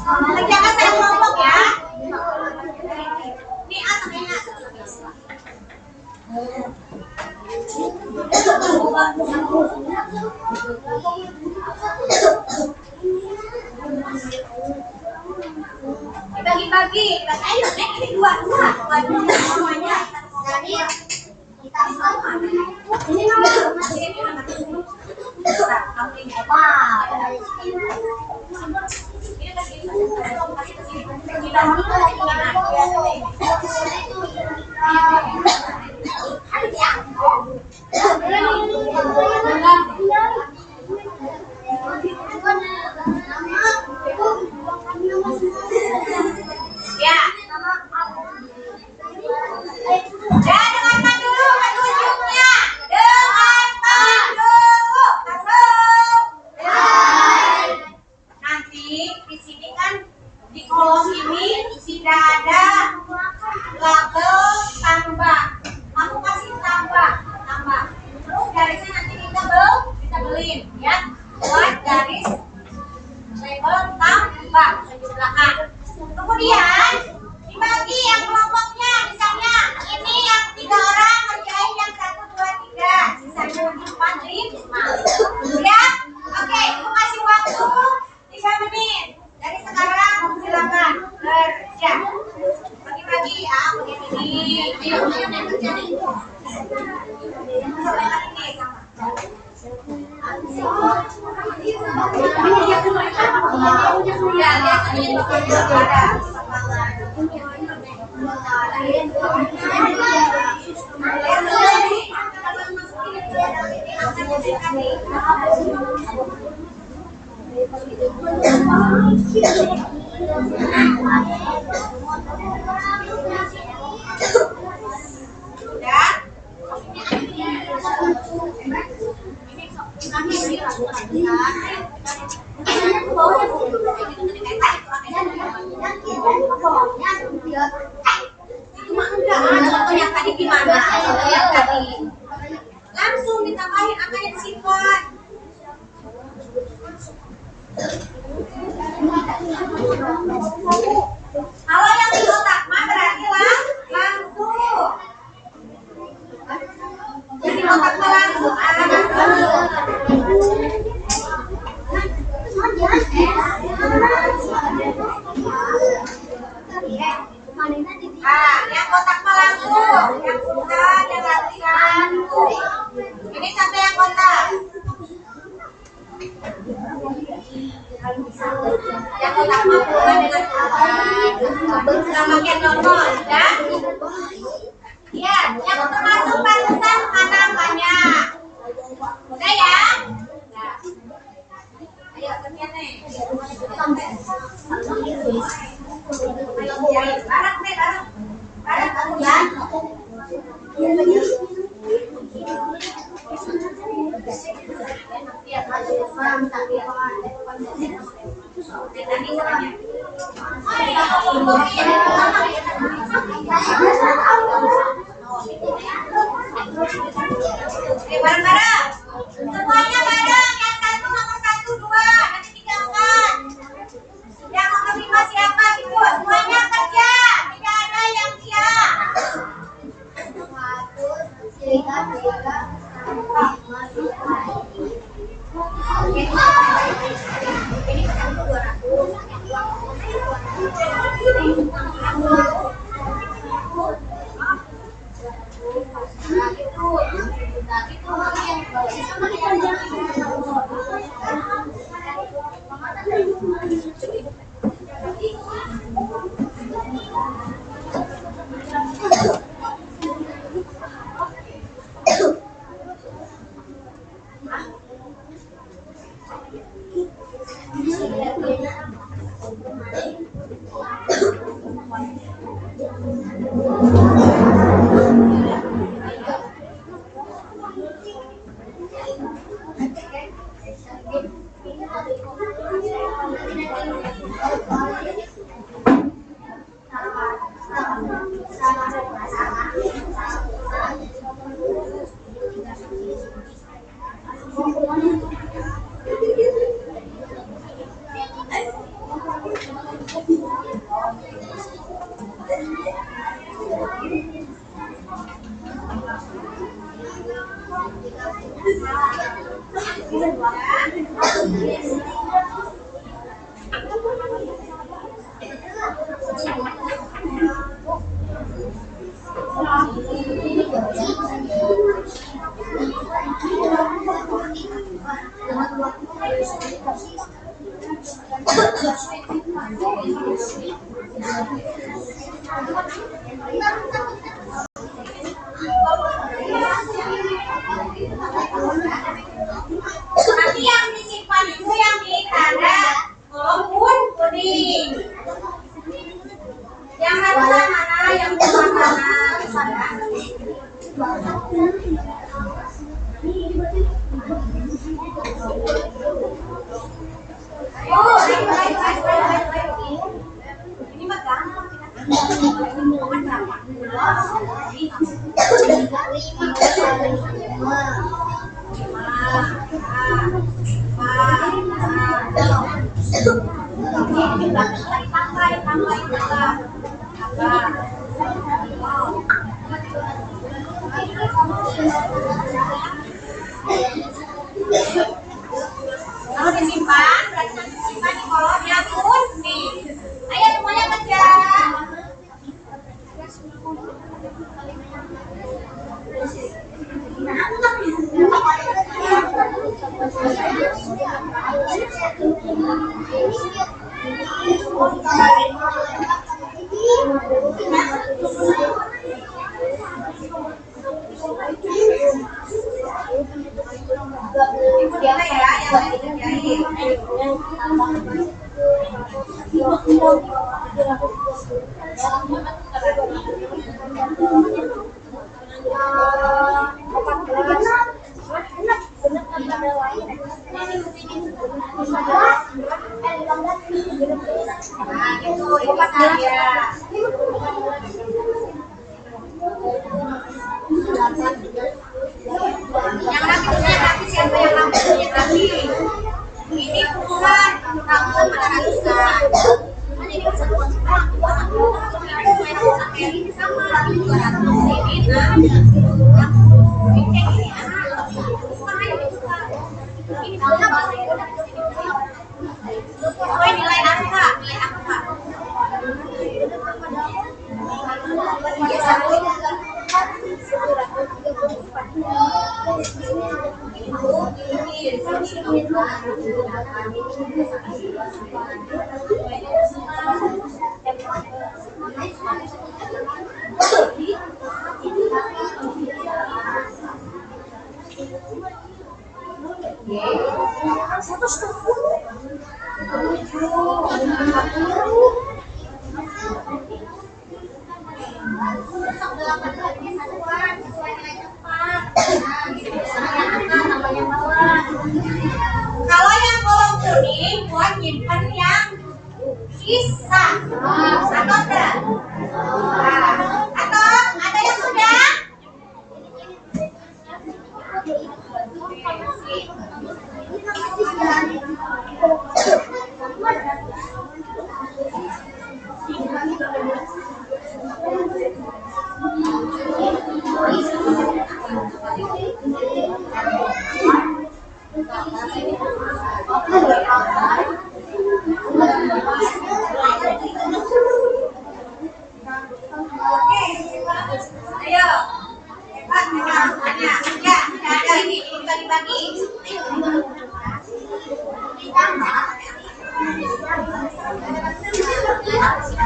Kerjakan saya kelompok ya. Ini atau enak. Dibagi-bagi. Ayo, ini dua semuanya. Jadi kita sama. Ini Ya. Ya, dengarkan dulu petunjuknya. Dengarkan dulu. Nanti di sini kan di kolom ini tidak ada label tambah. Kamu kasih tambah. Terus garisnya nanti ditebelin ya. Buat garis label tambah sebelahan. Kemudian dibagi yang kelompoknya, misalnya ini yang 3 orang ngerjain yang 1, 2, 3, sisanya 4, 5. Ya, oke, aku kasih waktu 3 menit. Dari sekarang silakan kerja. Bagi-bagi ya, begini. Ayo kerja nih. Contoh yang tadi gimana? Yang tadi langsung ditambahin apa yang sifat. Kalau yang di kotak mah berarti langsung. Yang di kotak mah langsung. Yang kotak mah langsung, yang bukan, yang latihan. Ini sampai yang kotak. Yang kotak mah bukan dengan bukan bagian nonton, ya. Ya, yang termasuk barusan mana banyak. Udah ya? Ayo kerja nih. Bareng nih, bareng ya. Bareng-bareng. Semuanya bareng. Yang satu nomor 1, 2, nanti tinggalkan. Yang nomor 5 siapa gitu? Semuanya kerja. Tidak ada yang diam. Nanti yang disimpan itu yang di tanda kolom kuning. Yang ratusan mana? Yang bukan mana? Oh, ini mah gampang. Kalau disimpan, berarti nanti disimpan di kolom yang kuning. Ayo semuanya kerja. Ibu kita ya, yang lagi dikerjain. Nah, gitu, ibu ya. Yang rapi siapa yang rapi? Yang rapi. Ini puluhan, ratusan mana ratusan? Kan ini satuan sama. Ini sama, ini 200. Ini kayak gini. Ini berapa? Oh, nilai apa? Nilai apa? Kalau yang kolom kuning buat nyimpen yang sisa. Atau enggak? Atau ada yang sudah? Ayo, hebat semuanya. Ya, tidak ada ini dibagi-bagi. Ini biasa.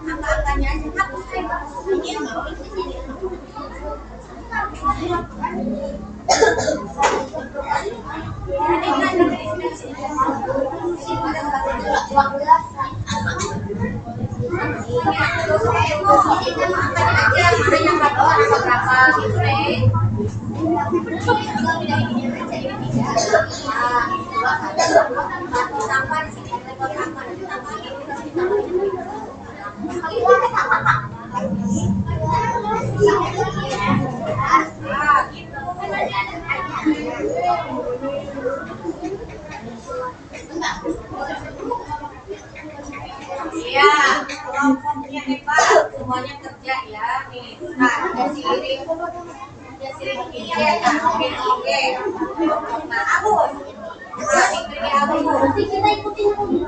Angka-angkanya aja hapus aja. Ini mau ya, kelompoknya hebat. semuanya kerja ya. Nih, nah, ada sirik. Ada sirik ini ya, oke. Nah, Agus. Nah, ini pilih Agus. Nanti kita ikutin dulu.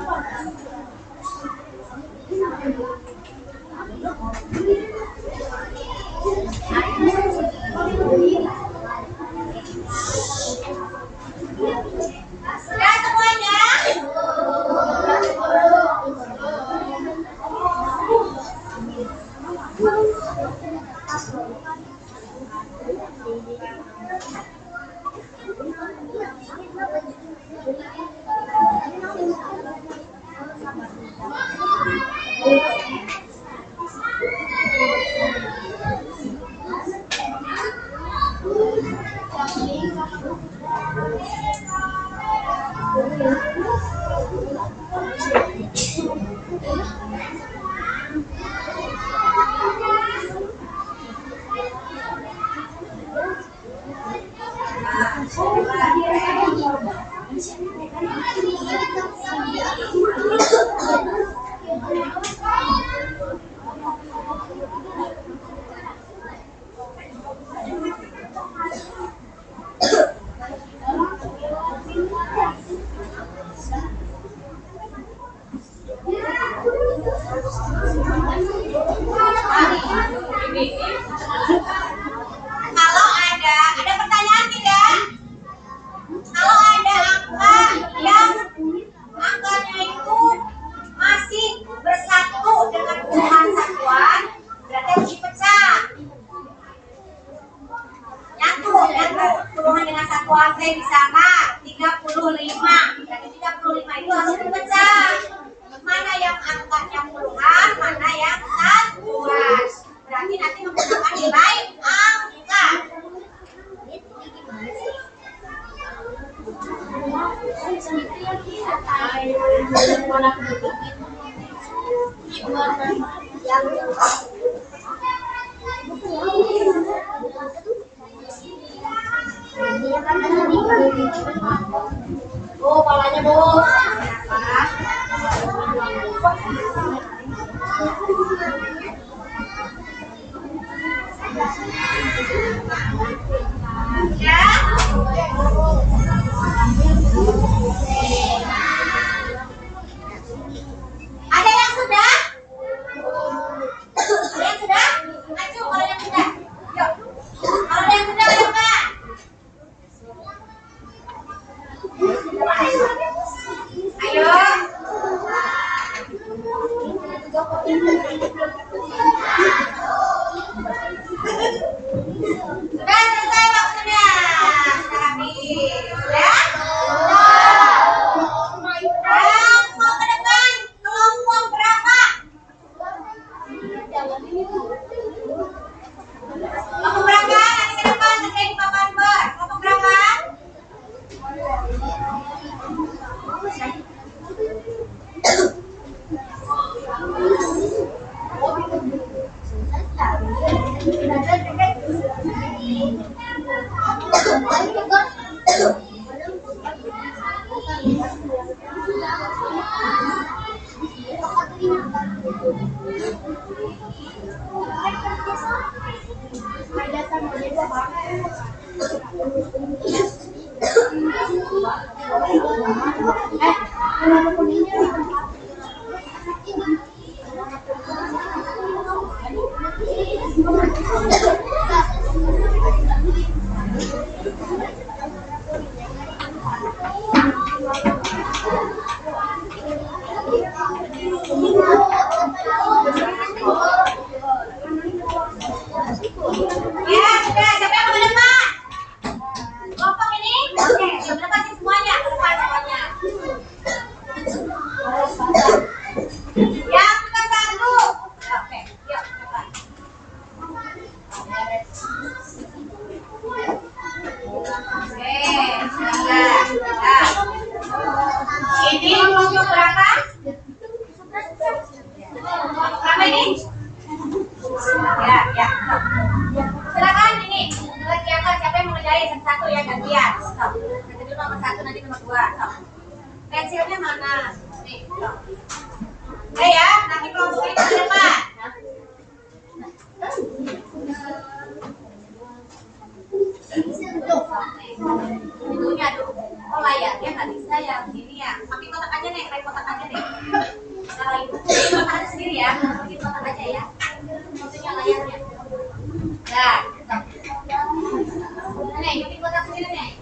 Sudah semuanya? Kalau ada pertanyaan tidak? Kalau ada angka yang angkanya itu masih bersatu dengan puluhan satuan, berarti harus dipecah. Nyatu, puluhan dengan satuan saya di sana 35. Berarti 35 itu harus dipecah. Mana yang angkanya puluhan, mana yang satuan. Berarti nanti menggunakan nilai angka. Oh, palanya bos. Ya. Ada yang sudah? Ada yang sudah? Maju kalau yang sudah. Yuk. Kalau ada yang sudah, ayo Kak. Ayo. Sudah selesai waktunya. Sudah habis. Ya? Yang mau ke depan, kelompok berapa? Kelompok berapa? Nanti ke depan, terkait di papan ber. Kelompok berapa? Ya, sudah. Siapa yang mau ke depan? Kelompok ini? Oke, yang ke depan sih semuanya. Ke depan semuanya. Yang ke satu. Oke, yuk ke depan. Oke, silakan. Nah. Ini kelompok berapa? Berapa ini? Ya. Silakan ini. Silakan siapa yang mau ngerjain satu-satu ya gantian. Stop. Nanti dulu nomor 1, nanti nomor 2. Stop. Pensilnya mana? Nih, stop. Ya, nanti kelompok ini ke depan. Fotokan aja ya. Fotonya layarnya. Nah, nih, bikin foto sendiri nih.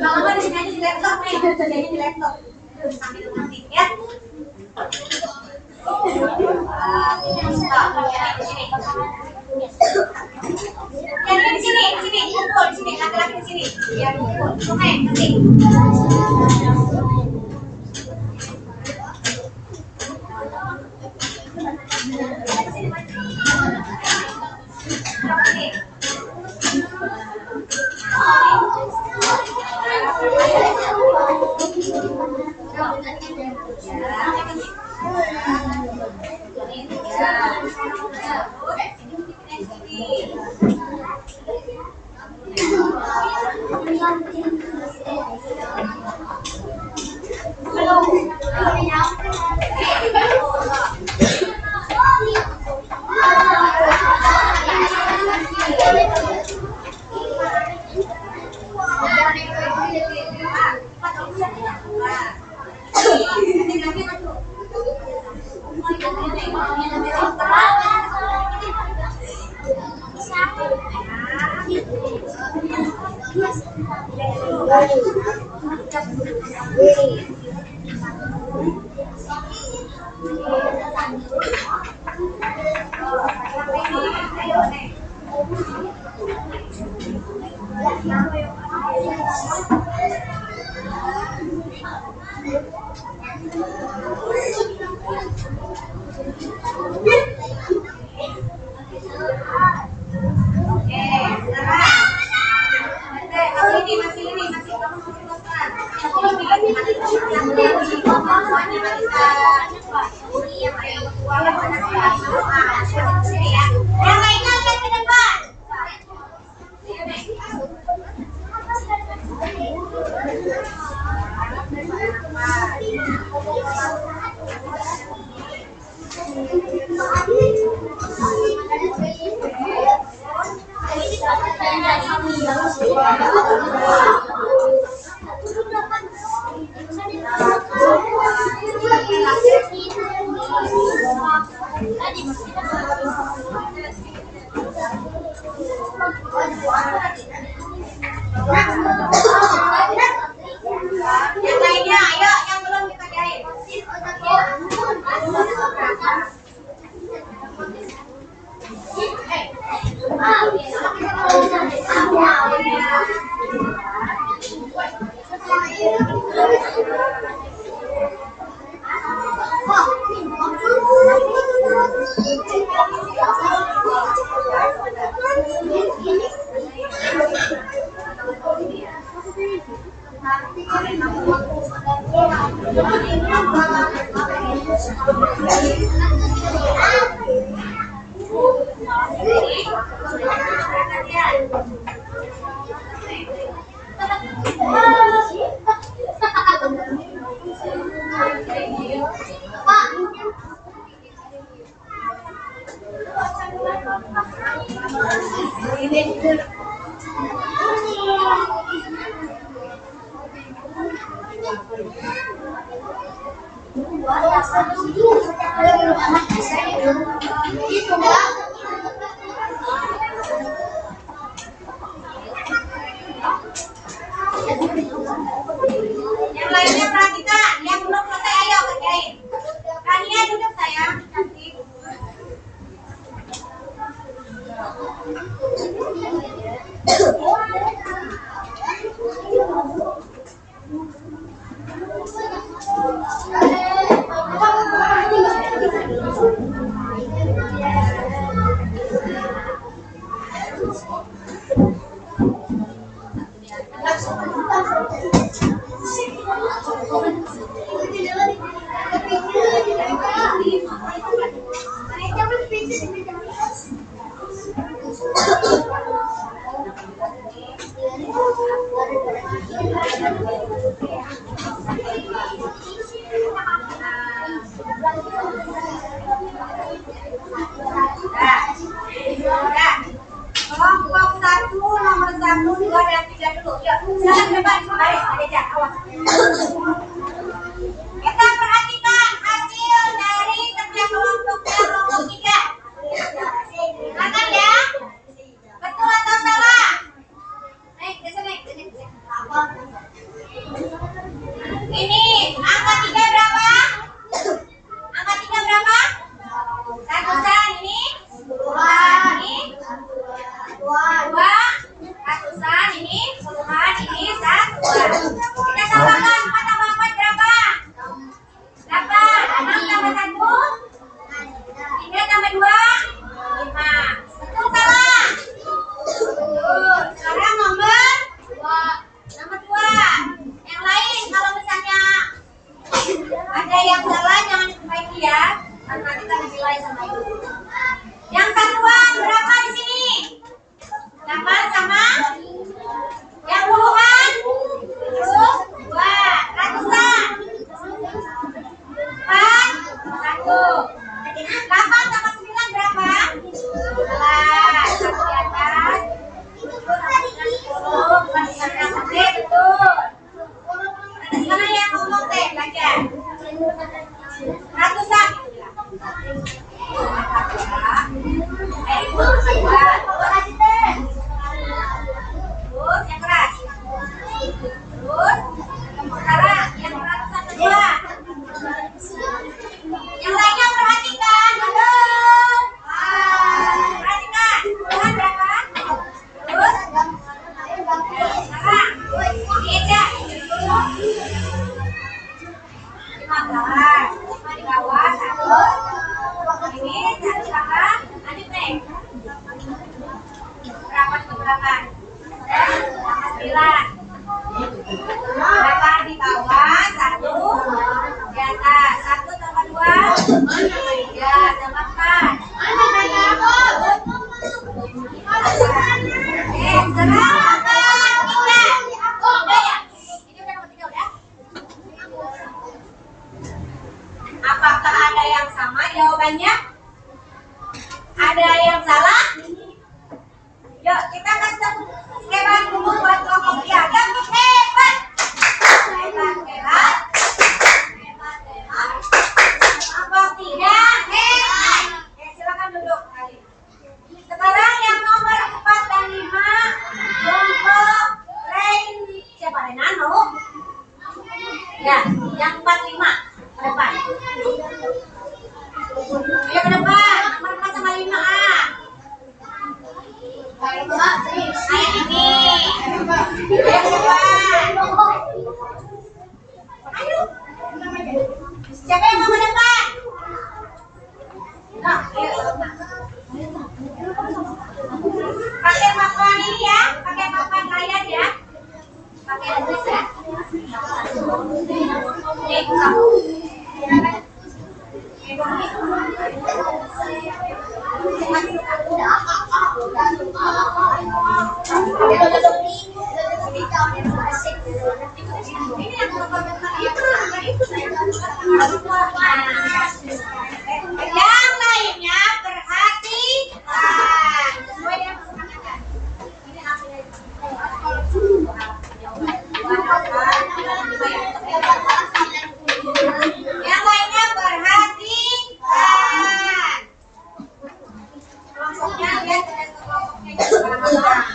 Kalau mau di sini aja di laptop nih, kerjanya di laptop. Sambil nanti ya. Di sini. Yang di sini, kumpul di sini, laki-laki di sini. Ya, kumpul. Oke, nanti. Yang lainnya, ayo yang belum kita jahit. Yang lainnya perhatikan, yang belum selesai ayo kerjain. Kania duduk sayang, cantik. Kelompok 1, nomor 1, 2, dan 3 dulu. Silakan ke depan. Baik, aja, awas. Kita perhatikan hasil dari kerja kelompok kelompok 3. Silakan ya. Betul atau salah? Naik, ke sini. Ini angka 3 berapa? Angka 3 berapa? Ratusan ini? Ini? 2. Ratusan ini? Puluhan ini? 1. Kita samakan 4 tambah 4 berapa? 8. 6 tambah 1? 3 tambah 2? 5. Betul salah? Betul. Sekarang nomor 2. Yang lain kalau misalnya ada yang salah jangan diperbaiki ya. Karena kita nilai sama ibu. Yang satuan berapa di sini? 8 sama? Yang puluhan? 2. Ratusan? 4. 1. 8 tambah 9 berapa? 11. 1 di atas. 10. Bukan di atas. Betul. Mana yang ngomong teh? Belajar. Ratusan. Terus yang keras. Terus sekarang yang ratusan kedua. Yang lainnya perhatikan. Betul. Perhatikan. Puluhan berapa? Terus sekarang beda. 15. 5 di bawah. 1. Ini 1 di bawah. Lanjut nih. Berapa itu berapa? 9. Berapa di bawah? 1 di atas. 1 tambah 2? 3 tambah 4. Sekarang apakah ada yang sama jawabannya? Ada yang salah? Yuk kita kasih hebat dulu buat kelompok 3. Gabung hebat. Hebat. Kelompok 3 hebat. Oke, silakan duduk. Sekarang yang nomor 4 dan 5 kelompok Rain siapa? Renano. Ya, yang 4 5 ke depan. Ayo ke depan. Nomor 4 sama 5A. Kayak ini. Ayo ke depan. Ayo. Siapa yang mau ke depan? Nah, ayo. Pakai papan ini ya. Pakai papan layar ya. Pakai tulis ya. Nih, kamu. Yang lainnya perhatikan. Sesuai dengan kesepakatan. Ini hasilnya. Yang lainnya perhatikan. Kelompoknya lihat dengan kelompoknya sekarang.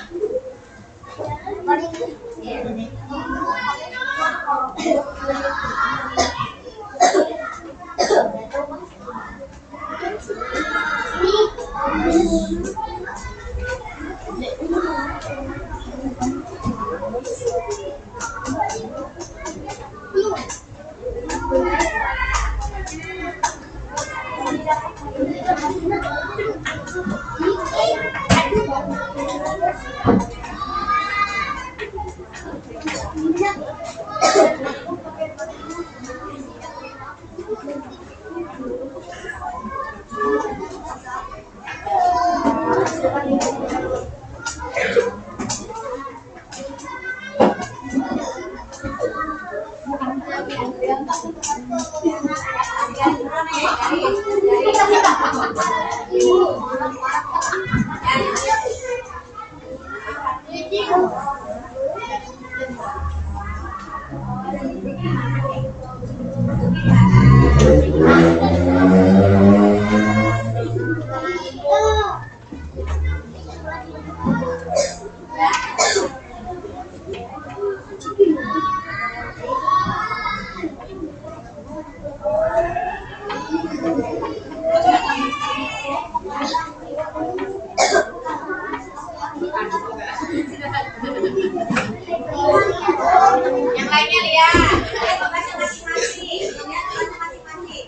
Yang lainnya lihat, lihat tugasnya masing-masing. Lihat tugasnya masing-masing.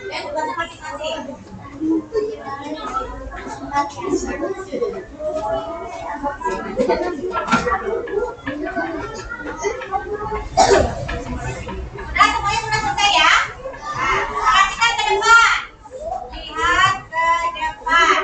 Lihat tugasnya masing-masing. Udah semuanya sudah selesai ya? Nah, perhatikan ke depan. Lihat ke depan.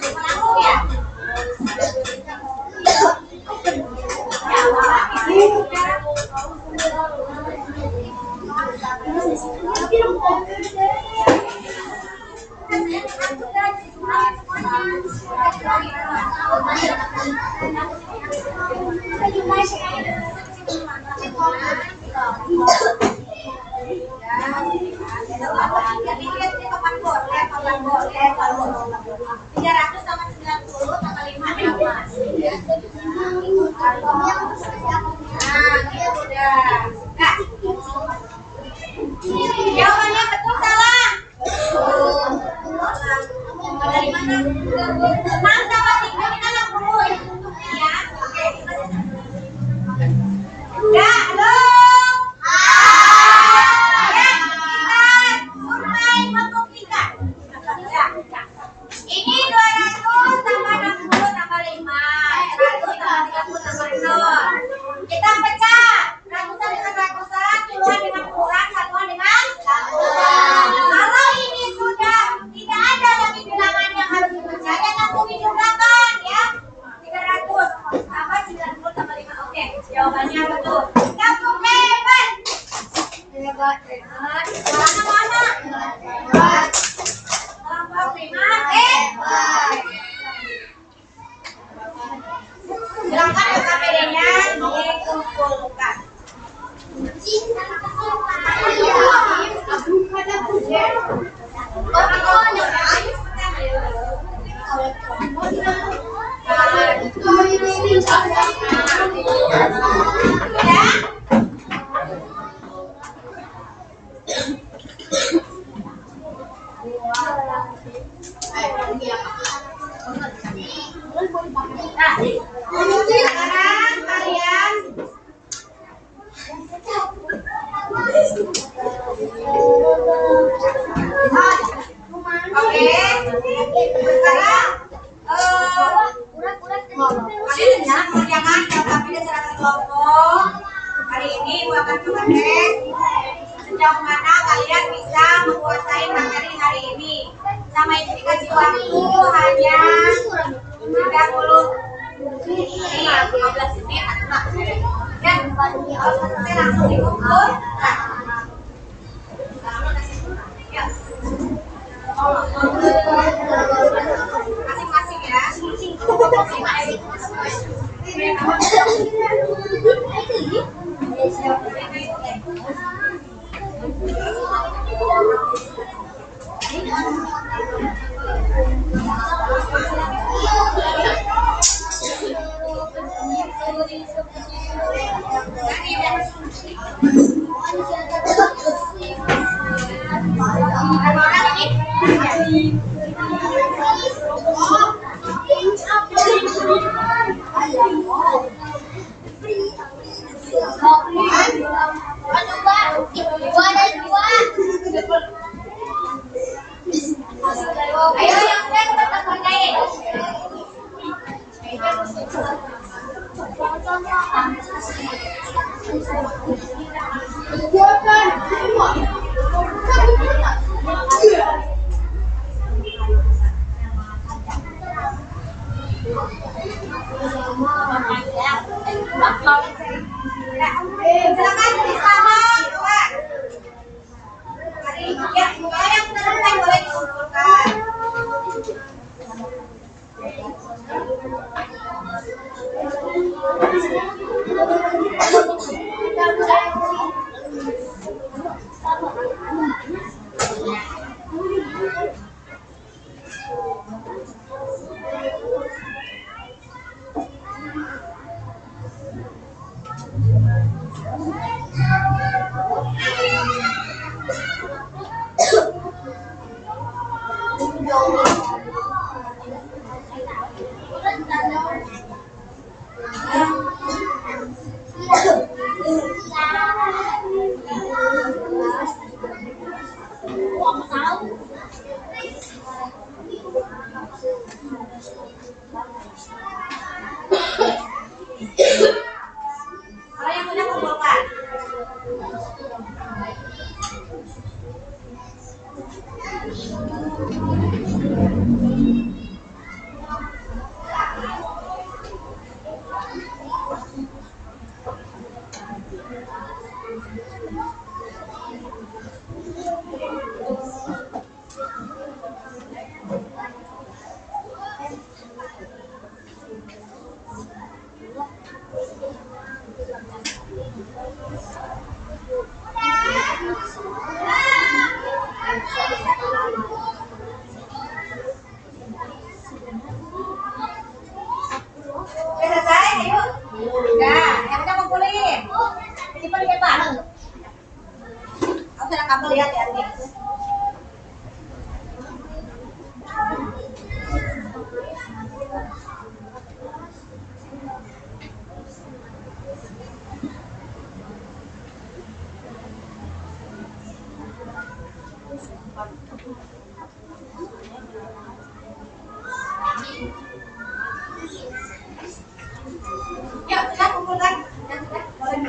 Menanggung ya? Jawabannya betul salah. Dari mana? 6 tambah 3 kita 60 ya. Ya, oke. Ya, halo. Ya, kita mulai membuktikan. Ya. Ini 200 tambah 60 tambah 5. 100 tambah 30 tambah 0. Kita pecah. Ratusan dengan ratusan, puluhan dengan puluhan, satuan dengan satuan. Kalau ini sudah tidak ada lagi bilangan yang harus dipecah, ya langsung dijumlahkan ya. 300 tambah 90 tambah 5. Oke, jawabannya betul. Langsung hebat. Hebat. Jalannya mana? Hebat. Kelompok 5 hebat. Silakan KPD-nya dikumpulkan. Sekarang kalian oke, sekarang kalian bisa mengerjakan KPD secara kelompok. Hari ini Ibu akan mengecek sejauh mana kalian bisa menguasai materi hari ini. Sama itu dikasih waktu hanya 15 menit atau tak. Dan kalau selesai langsung dikumpul. Masing-masing ya. Silakan bersama, kawan. Mari, ya, semuanya yang sudah selesai boleh dikumpulkan. Kalau yang sudah kumpulkan. Udah selesai, ayo. Udah, yang udah kumpulin. Simpan di depan. Aku sedang kamu lihat ya, nih. Yuk, kita kumpulkan. Ya, sudah, boleh.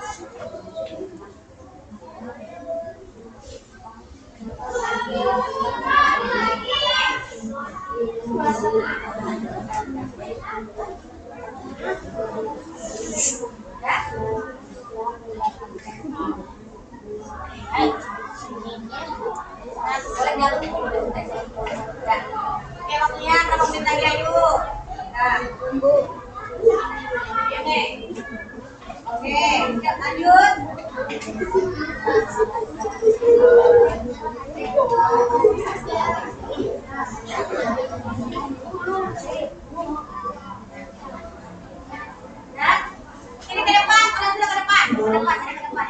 Boleh jalan. Oke, waktunya kita ngomongin lagi, ayo. Nah, tunggu. Oke. Oke, yuk, lanjut. Ya. Ini ke depan, kalian sudah ke depan. Ke depan, saya ke depan.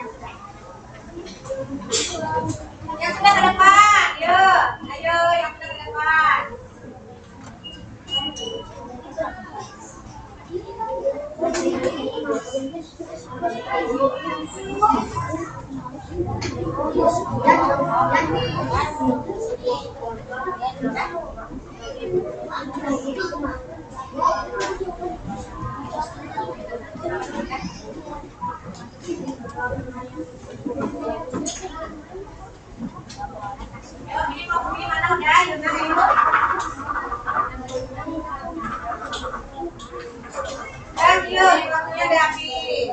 Yang sudah ke depan, yuk. Ayo, yang sudah ke depan. Ayo, ini mau pergi mana udah? Yuk, ayo. Dan yuk, waktunya udah habis.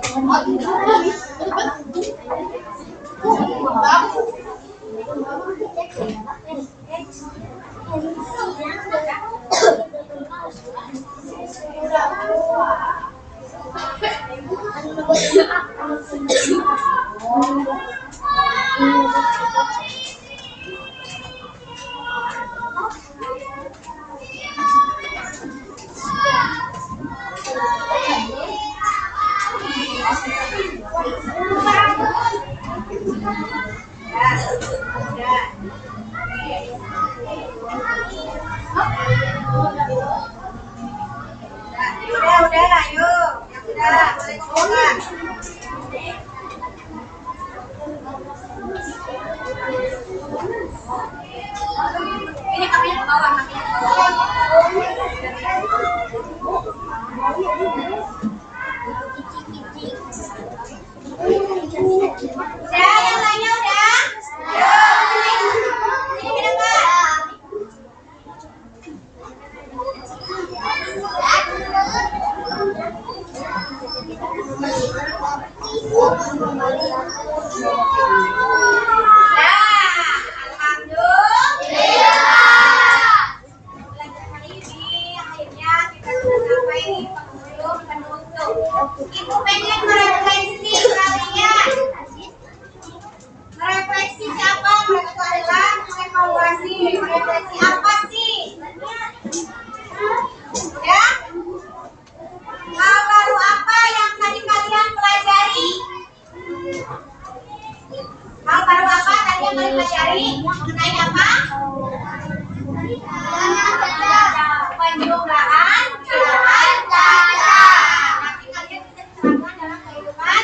Penjumlahan bilangan cacat. Nanti kalian bisa diterapkan dalam kehidupan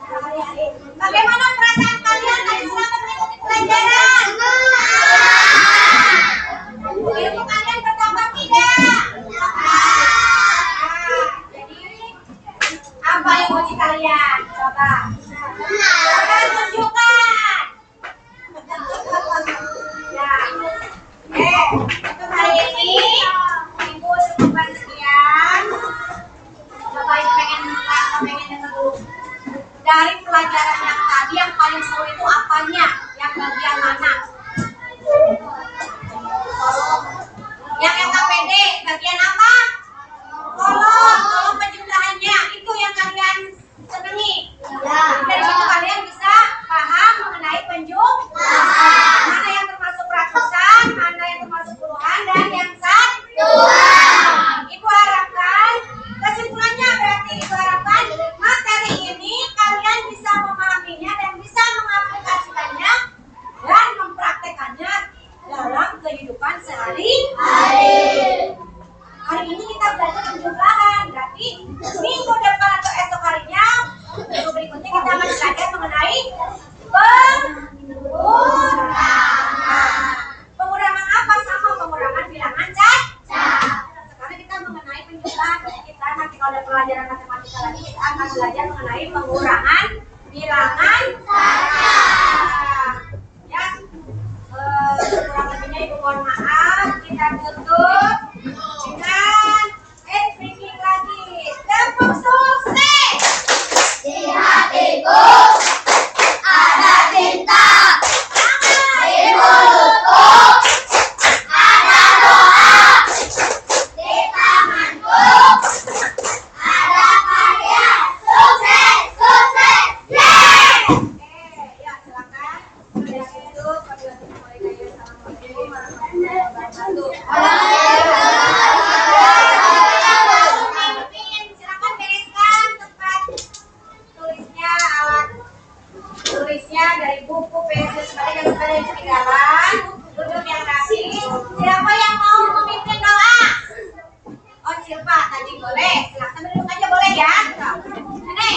sehari-hari. Bagaimana perasaan kalian tadi selama mengikuti pelajaran? Ilmu kalian bertambah tidak? Jadi apa emosi kalian? Coba. Kalian tunjukkan. Ya. Untuk hari ini Ibu cukupkan sekian. Coba Ibu pengen dengar dulu. Dari pelajaran yang tadi yang paling seru itu apanya? Yang bagian mana? Yang KPD bagian apa? Kolom penjumlahannya itu yang kalian senangi. Dari situ kalian bisa paham mengenai penjumlahan. Mana yang termasuk ratusan, mana yang termasuk puluhan, dan yang satuan. Ibu harapkan kesimpulannya berarti Ibu harapkan materi ini kalian bisa memahaminya dan bisa mengaplikasikannya dan mempraktekannya dalam kehidupan sehari-hari. Hari ini kita belajar penjumlahan, berarti minggu depan atau esok harinya, minggu berikutnya kita akan belajar mengenai pengurangan. Pengurangan apa? Sama pengurangan bilangan cacat. Sekarang kita mengenai penjumlahan. Kita nanti kalau ada pelajaran matematika lagi kita akan belajar mengenai pengurangan bilangan cacat. Ya, kurang lebihnya Ibu mohon maaf. Kita tutup dengan speaking lagi. Tepuk sukses. Di hatiku ada cinta, di mulutku ada doa, di tanganku ada karya. Sukses, sukses, yeay! Ya silakan. Sudah itu kami mulai gaya. Assalamualaikum warahmatullahi wabarakatuh. Silakan bereskan tempat tulisnya, alat tulisnya dari buku, pensil, sebagainya dan sebagainya ketinggalan. Duduk yang rapi. Siapa yang mau memimpin doa? Oh Silva tadi boleh. Silakan duduk aja boleh ya. Ini.